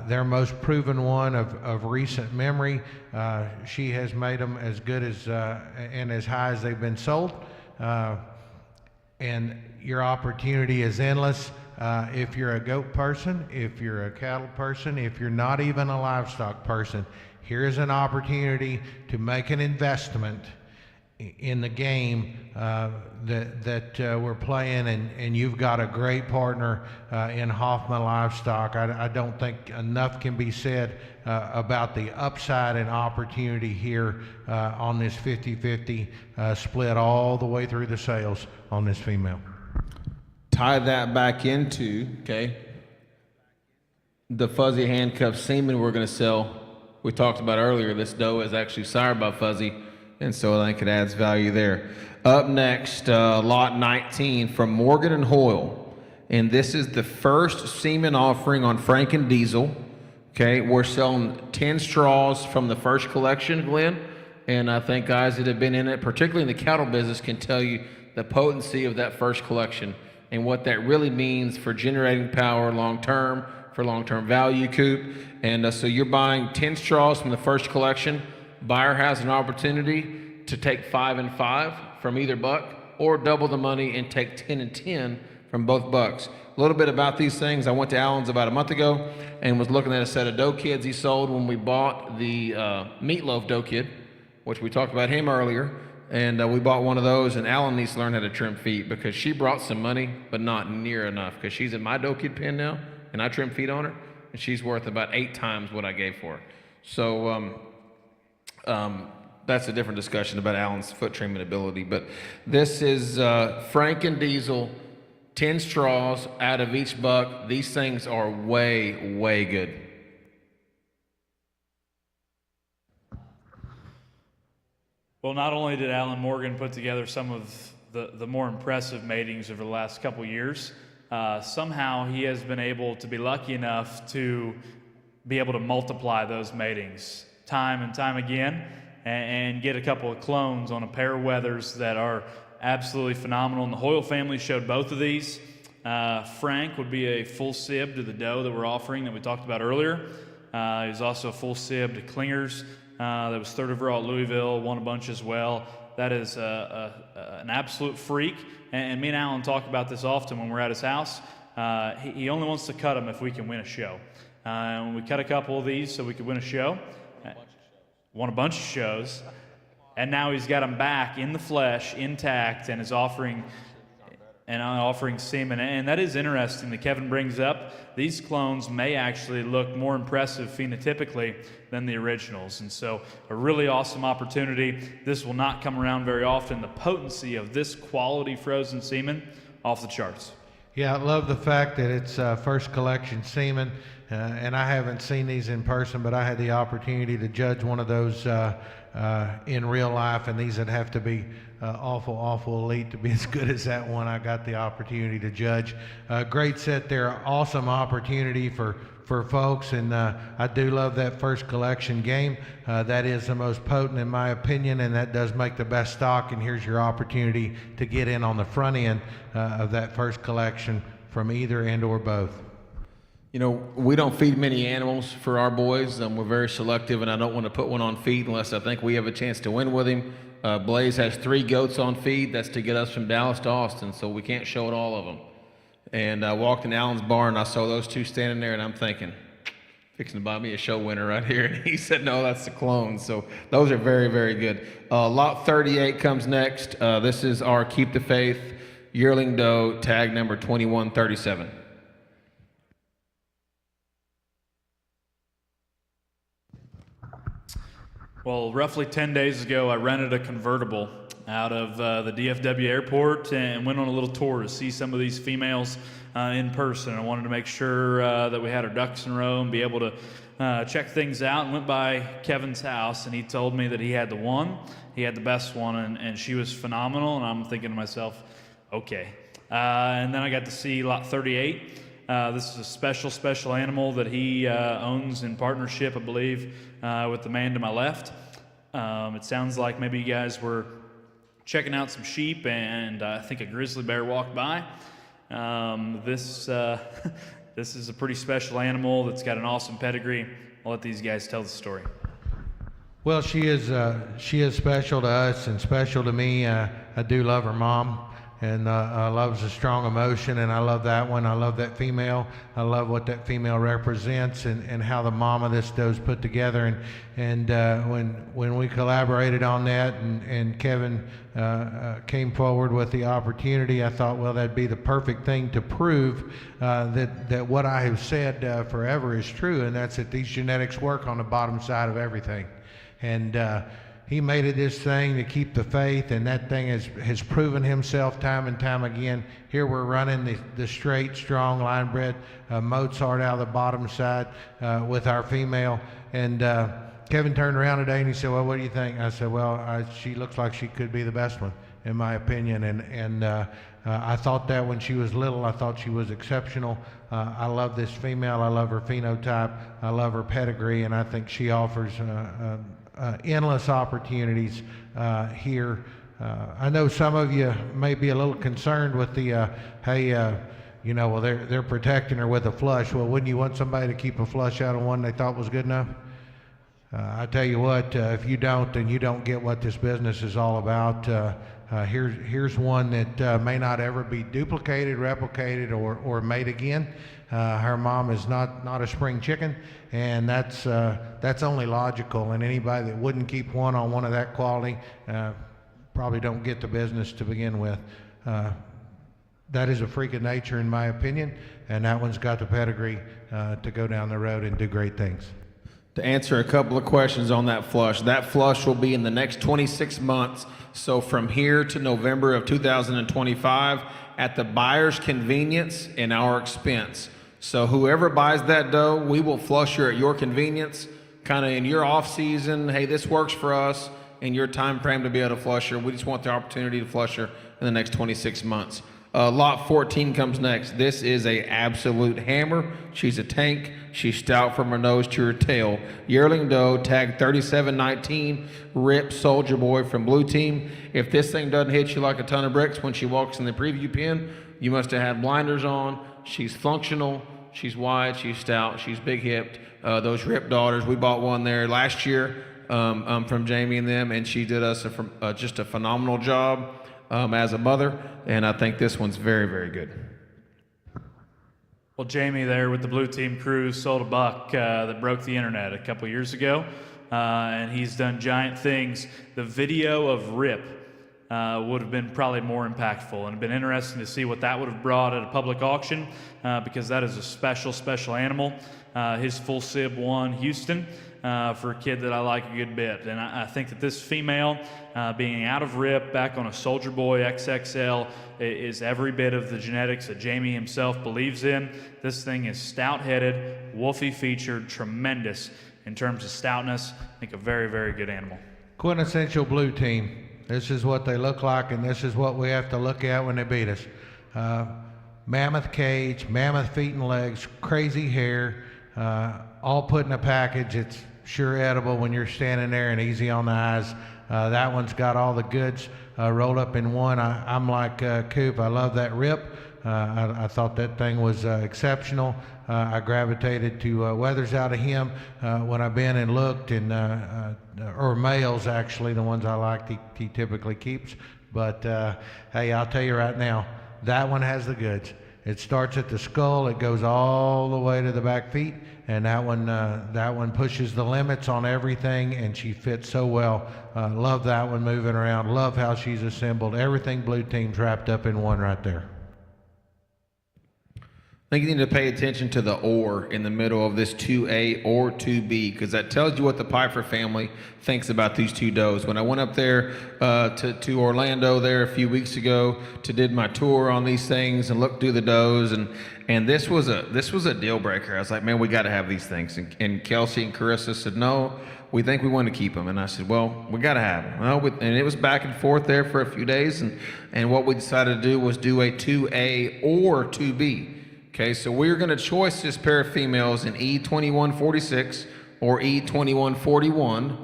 their most proven one of recent memory. She has made them as good as and as high as they've been sold, and your opportunity is endless. if you're a goat person, if you're a cattle person, if you're not even a livestock person, here's an opportunity to make an investment in the game that we're playing, and you've got a great partner in Hoffman Livestock. I don't think enough can be said about the upside and opportunity here on this 50-50 split all the way through the sales on this female. Tie that back into, okay, the fuzzy handcuff semen we're going to sell. We talked about earlier, this doe is actually sired by Fuzzy, and so I think it adds value there. Up next, lot 19 from Morgan and Hoyle, and this is the first semen offering on Frank and Diesel. Okay, we're selling 10 straws from the first collection, Glenn, and I think guys that have been in it, particularly in the cattle business, can tell you the potency of that first collection and what that really means for generating power long-term, for long-term value, Coop. And so you're buying 10 straws from the first collection. Buyer has an opportunity to take 5 and 5 from either buck, or double the money and take 10 and 10 from both bucks. A little bit about these things. I went to Allen's about a month ago and was looking at a set of doe kids he sold when we bought the Meatloaf doe kid, which we talked about him earlier. And we bought one of those, and Allen needs to learn how to trim feet because she brought some money, but not near enough, because she's in my doe kid pen now, and I trim feet on her, and she's worth about 8 times what I gave for her. So that's a different discussion about Allen's foot trimming ability. But this is Frank and Diesel, 10 straws out of each buck. These things are way, way good. Well, not only did Alan Morgan put together some of the more impressive matings over the last couple years, somehow he has been able to be lucky enough to be able to multiply those matings time and time again and get a couple of clones on a pair of wethers that are absolutely phenomenal. And the Hoyle family showed both of these. Frank would be a full sib to the doe that we're offering that we talked about earlier. He's also a full sib to Clingers. That was third overall at Louisville, won a bunch as well. That is an absolute freak. And me and Alan talk about this often when we're at his house. He only wants to cut them if we can win a show. And we cut a couple of these so we could win a show. Won a bunch of shows. And now he's got them back in the flesh, intact, and is offering semen. And that is interesting that Kevin brings up. These clones may actually look more impressive phenotypically than the originals. And so a really awesome opportunity. This will not come around very often. The potency of this quality frozen semen, off the charts. Yeah, I love the fact that it's first collection semen. And I haven't seen these in person, but I had the opportunity to judge one of those in real life, and these would have to be awful elite to be as good as that one I got the opportunity to judge. Great set there, awesome opportunity for folks, and I do love that first collection game. That is the most potent in my opinion, and that does make the best stock, and here's your opportunity to get in on the front end of that first collection from either and or both. You know, we don't feed many animals for our boys. We're very selective, and I don't want to put one on feed unless I think we have a chance to win with him. Blaze has 3 goats on feed. That's to get us from Dallas to Austin, so we can't show it all of them. And I walked in Allen's barn, and I saw those 2 standing there, and I'm thinking, fixing to buy me a show winner right here. And he said, no, that's the clone. So those are very, very good. Lot 38 comes next. This is our Keep the Faith yearling doe, tag number 2137. Well, roughly 10 days ago, I rented a convertible out of the DFW airport and went on a little tour to see some of these females in person. I wanted to make sure that we had our ducks in a row and be able to check things out, and went by Kevin's house, and he told me that he had the one. He had the best one, and she was phenomenal, and I'm thinking to myself, okay. And then I got to see lot 38. This is a special animal that he owns in partnership, I believe, with the man to my left. It sounds like maybe you guys were checking out some sheep, and I think a grizzly bear walked by. This is a pretty special animal that's got an awesome pedigree. I'll let these guys tell the story. Well, she is special to us and special to me. I do love her mom. and loves a strong emotion, and I love that one. I love that female. I love what that female represents, and how the mom of this doe's put together. And when we collaborated on that, and Kevin came forward with the opportunity, I thought, well, that'd be the perfect thing to prove that what I have said forever is true, and that's that these genetics work on the bottom side of everything. And he made it his thing to keep the faith, and that thing has proven himself time and time again. Here we're running the straight, strong, line-bred Mozart out of the bottom side with our female. And Kevin turned around today and he said, well, what do you think? I said, well, she looks like she could be the best one, in my opinion. And I thought that when she was little. I thought she was exceptional. I love this female. I love her phenotype. I love her pedigree, and I think she offers endless opportunities here. I know some of you may be a little concerned with the, well, they're protecting her with a flush. Well, wouldn't you want somebody to keep a flush out of one they thought was good enough? I tell you what, if you don't, then you don't get what this business is all about. Here's one that may not ever be duplicated, replicated, or made again. Her mom is not a spring chicken, and that's only logical. And anybody that wouldn't keep one on one of that quality probably don't get the business to begin with. That is a freak of nature, in my opinion, and that one's got the pedigree to go down the road and do great things. To answer a couple of questions on that flush will be in the next 26 months. So from here to November of 2025, at the buyer's convenience and our expense. So whoever buys that doe, we will flush her at your convenience, kind of in your off season. Hey, this works for us in your time frame to be able to flush her. We just want the opportunity to flush her in the next 26 months. Lot 14 comes next. This is a absolute hammer. She's a tank. She's stout from her nose to her tail. Yearling doe, tag 3719, Rip Soldier Boy from Blue Team. If this thing doesn't hit you like a ton of bricks when she walks in the preview pen, you must have had blinders on. She's functional. She's wide. She's stout. She's big hipped. Those Rip daughters, we bought one there last year from Jamie and them, and she did us just a phenomenal job as a mother, and I think this one's very, very good. Well, Jamie there with the Blue Team crew sold a buck that broke the internet a couple years ago, and he's done giant things. The video of Rip would have been probably more impactful, and it'd been interesting to see what that would have brought at a public auction, because that is a special animal. His full sib won Houston for a kid that I like a good bit, and I think that this female being out of Rip back on a Soldier Boy XXL is every bit of the genetics that Jamie himself believes in. This thing is stout-headed, wolfy featured, tremendous in terms of stoutness. I think a very, very good animal. Quintessential Blue Team. This is what they look like, and this is what we have to look at when they beat us. Mammoth cage, mammoth feet and legs, crazy hair, all put in a package. It's sure edible when you're standing there and easy on the eyes. That one's got all the goods rolled up in one. I'm like Coop. I love that Rip. I thought that thing was exceptional. I gravitated to Weathers out of him when I've been and looked, and or males actually, the ones I like he typically keeps. But hey, I'll tell you right now, that one has the goods. It starts at the skull, it goes all the way to the back feet, and that one pushes the limits on everything, and she fits so well. Love that one moving around. Love how she's assembled. Everything Blue Team's wrapped up in one right there. I think you need to pay attention to the or in the middle of this 2A or 2B, because that tells you what the Piper family thinks about these two does. When I went up there to Orlando there a few weeks ago to did my tour on these things and looked through the does, and this was a deal breaker. I was like, man, we got to have these things. And Kelsey and Carissa said, no, we think we want to keep them. And I said, well, we got to have them. Well, and it was back and forth there for a few days, and what we decided to do was do a 2A or 2B. Okay, so we're going to choice this pair of females in E2146 or E2141.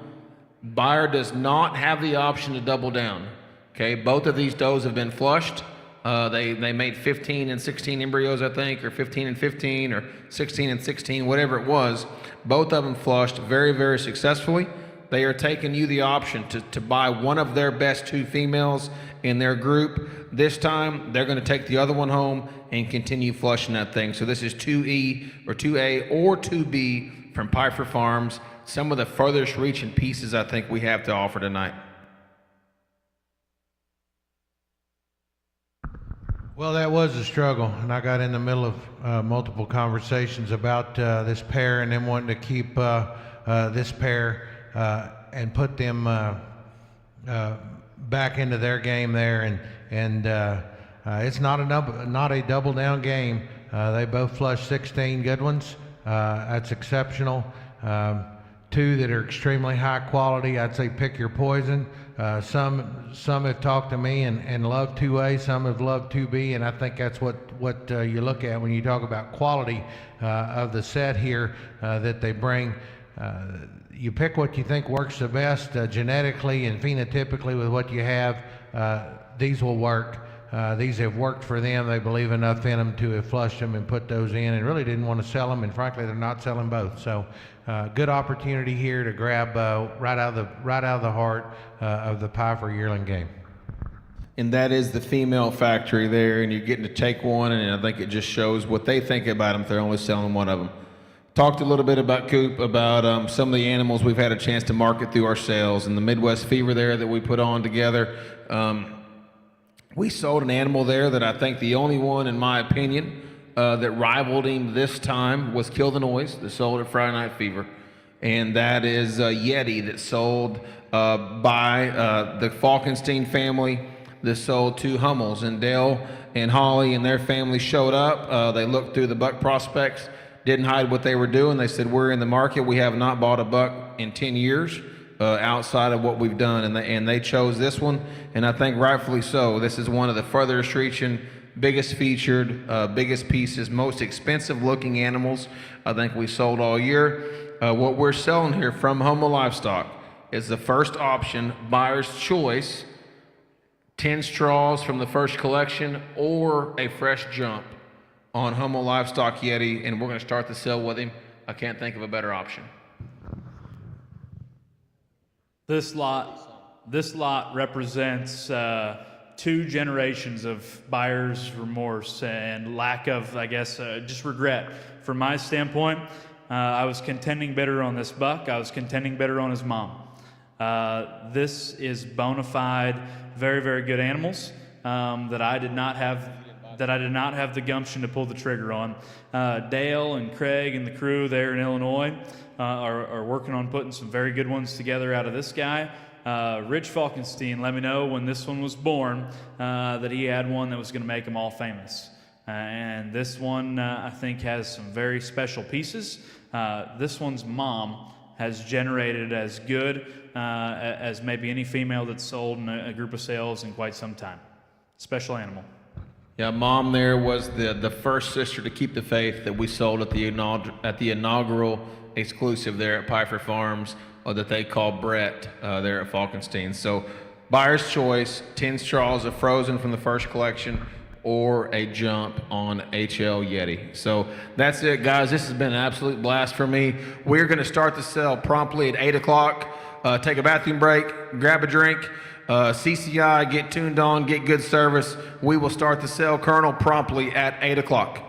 Buyer does not have the option to double down. Okay, both of these does have been flushed. They made 15 and 16 embryos, I think, or 15 and 15, or 16 and 16, whatever it was. Both of them flushed very, very successfully. they are taking you the option to buy one of their best 2 females in their group. This time, they're going to take the other one home and continue flushing that thing. So this is 2E or 2A or 2B from Piper Farms. Some of the furthest reaching pieces I think we have to offer tonight. Well, that was a struggle, and I got in the middle of multiple conversations about this pair and them wanting to keep this pair and put them back into their game there, and it's not a double down game. They both flushed 16 good ones. That's exceptional. 2 that are extremely high quality. I'd say pick your poison. Some have talked to me and love 2A. Some have loved 2B, and I think that's what you look at when you talk about quality of the set here that they bring. You pick what you think works the best genetically and phenotypically with what you have. These will work. These have worked for them. They believe enough in them to have flushed them and put those in, and really didn't want to sell them. And frankly, they're not selling both. So, good opportunity here to grab right out of the heart of the Piper yearling game. And that is the female factory there, and you're getting to take one, and I think it just shows what they think about them if they're only selling one of them. Talked a little bit about Coop, about some of the animals we've had a chance to market through our sales, and the Midwest Fever there that we put on together. We sold an animal there that I think the only one, in my opinion, that rivaled him this time was Kill the Noise, that sold at Friday Night Fever. And that is Yeti, that sold by the Falkenstein family, that sold to Hummels. And Dale and Holly and their family showed up. They looked through the buck prospects, didn't hide what they were doing. They said, we're in the market. We have not bought a buck in 10 years. Outside of what we've done, and they chose this one, and I think rightfully so. This is one of the furthest reaching, biggest featured, biggest pieces, most expensive looking animals I think we sold all year. What we're selling here from Homo Livestock is the first option, buyer's choice, 10 straws from the first collection or a fresh jump on Homo Livestock Yeti, and we're going to start the sale with him. I can't think of a better option. This lot represents 2 generations of buyer's remorse and lack of, I guess, just regret. From my standpoint, I was contending better on this buck. I was contending better on his mom. This is bona fide, very, very good animals that I did not have the gumption to pull the trigger on. Dale and Craig and the crew there in Illinois are working on putting some very good ones together out of this guy. Rich Falkenstein let me know when this one was born that he had one that was going to make them all famous. And this one, I think, has some very special pieces. This one's mom has generated as good as maybe any female that's sold in a group of sales in quite some time. Special animal. Yeah, mom there was the first sister to keep the faith that we sold at the inaugural exclusive there at Piper Farms, or that they call Brett there at Falkenstein. So buyer's choice, 10 straws of frozen from the first collection or a jump on HL Yeti. So that's it, guys. This has been an absolute blast for me. We're going to start the sale promptly at 8 o'clock. Take a bathroom break, grab a drink. CCI, get tuned on, get good service. We will start the sale, Colonel, promptly at 8 o'clock.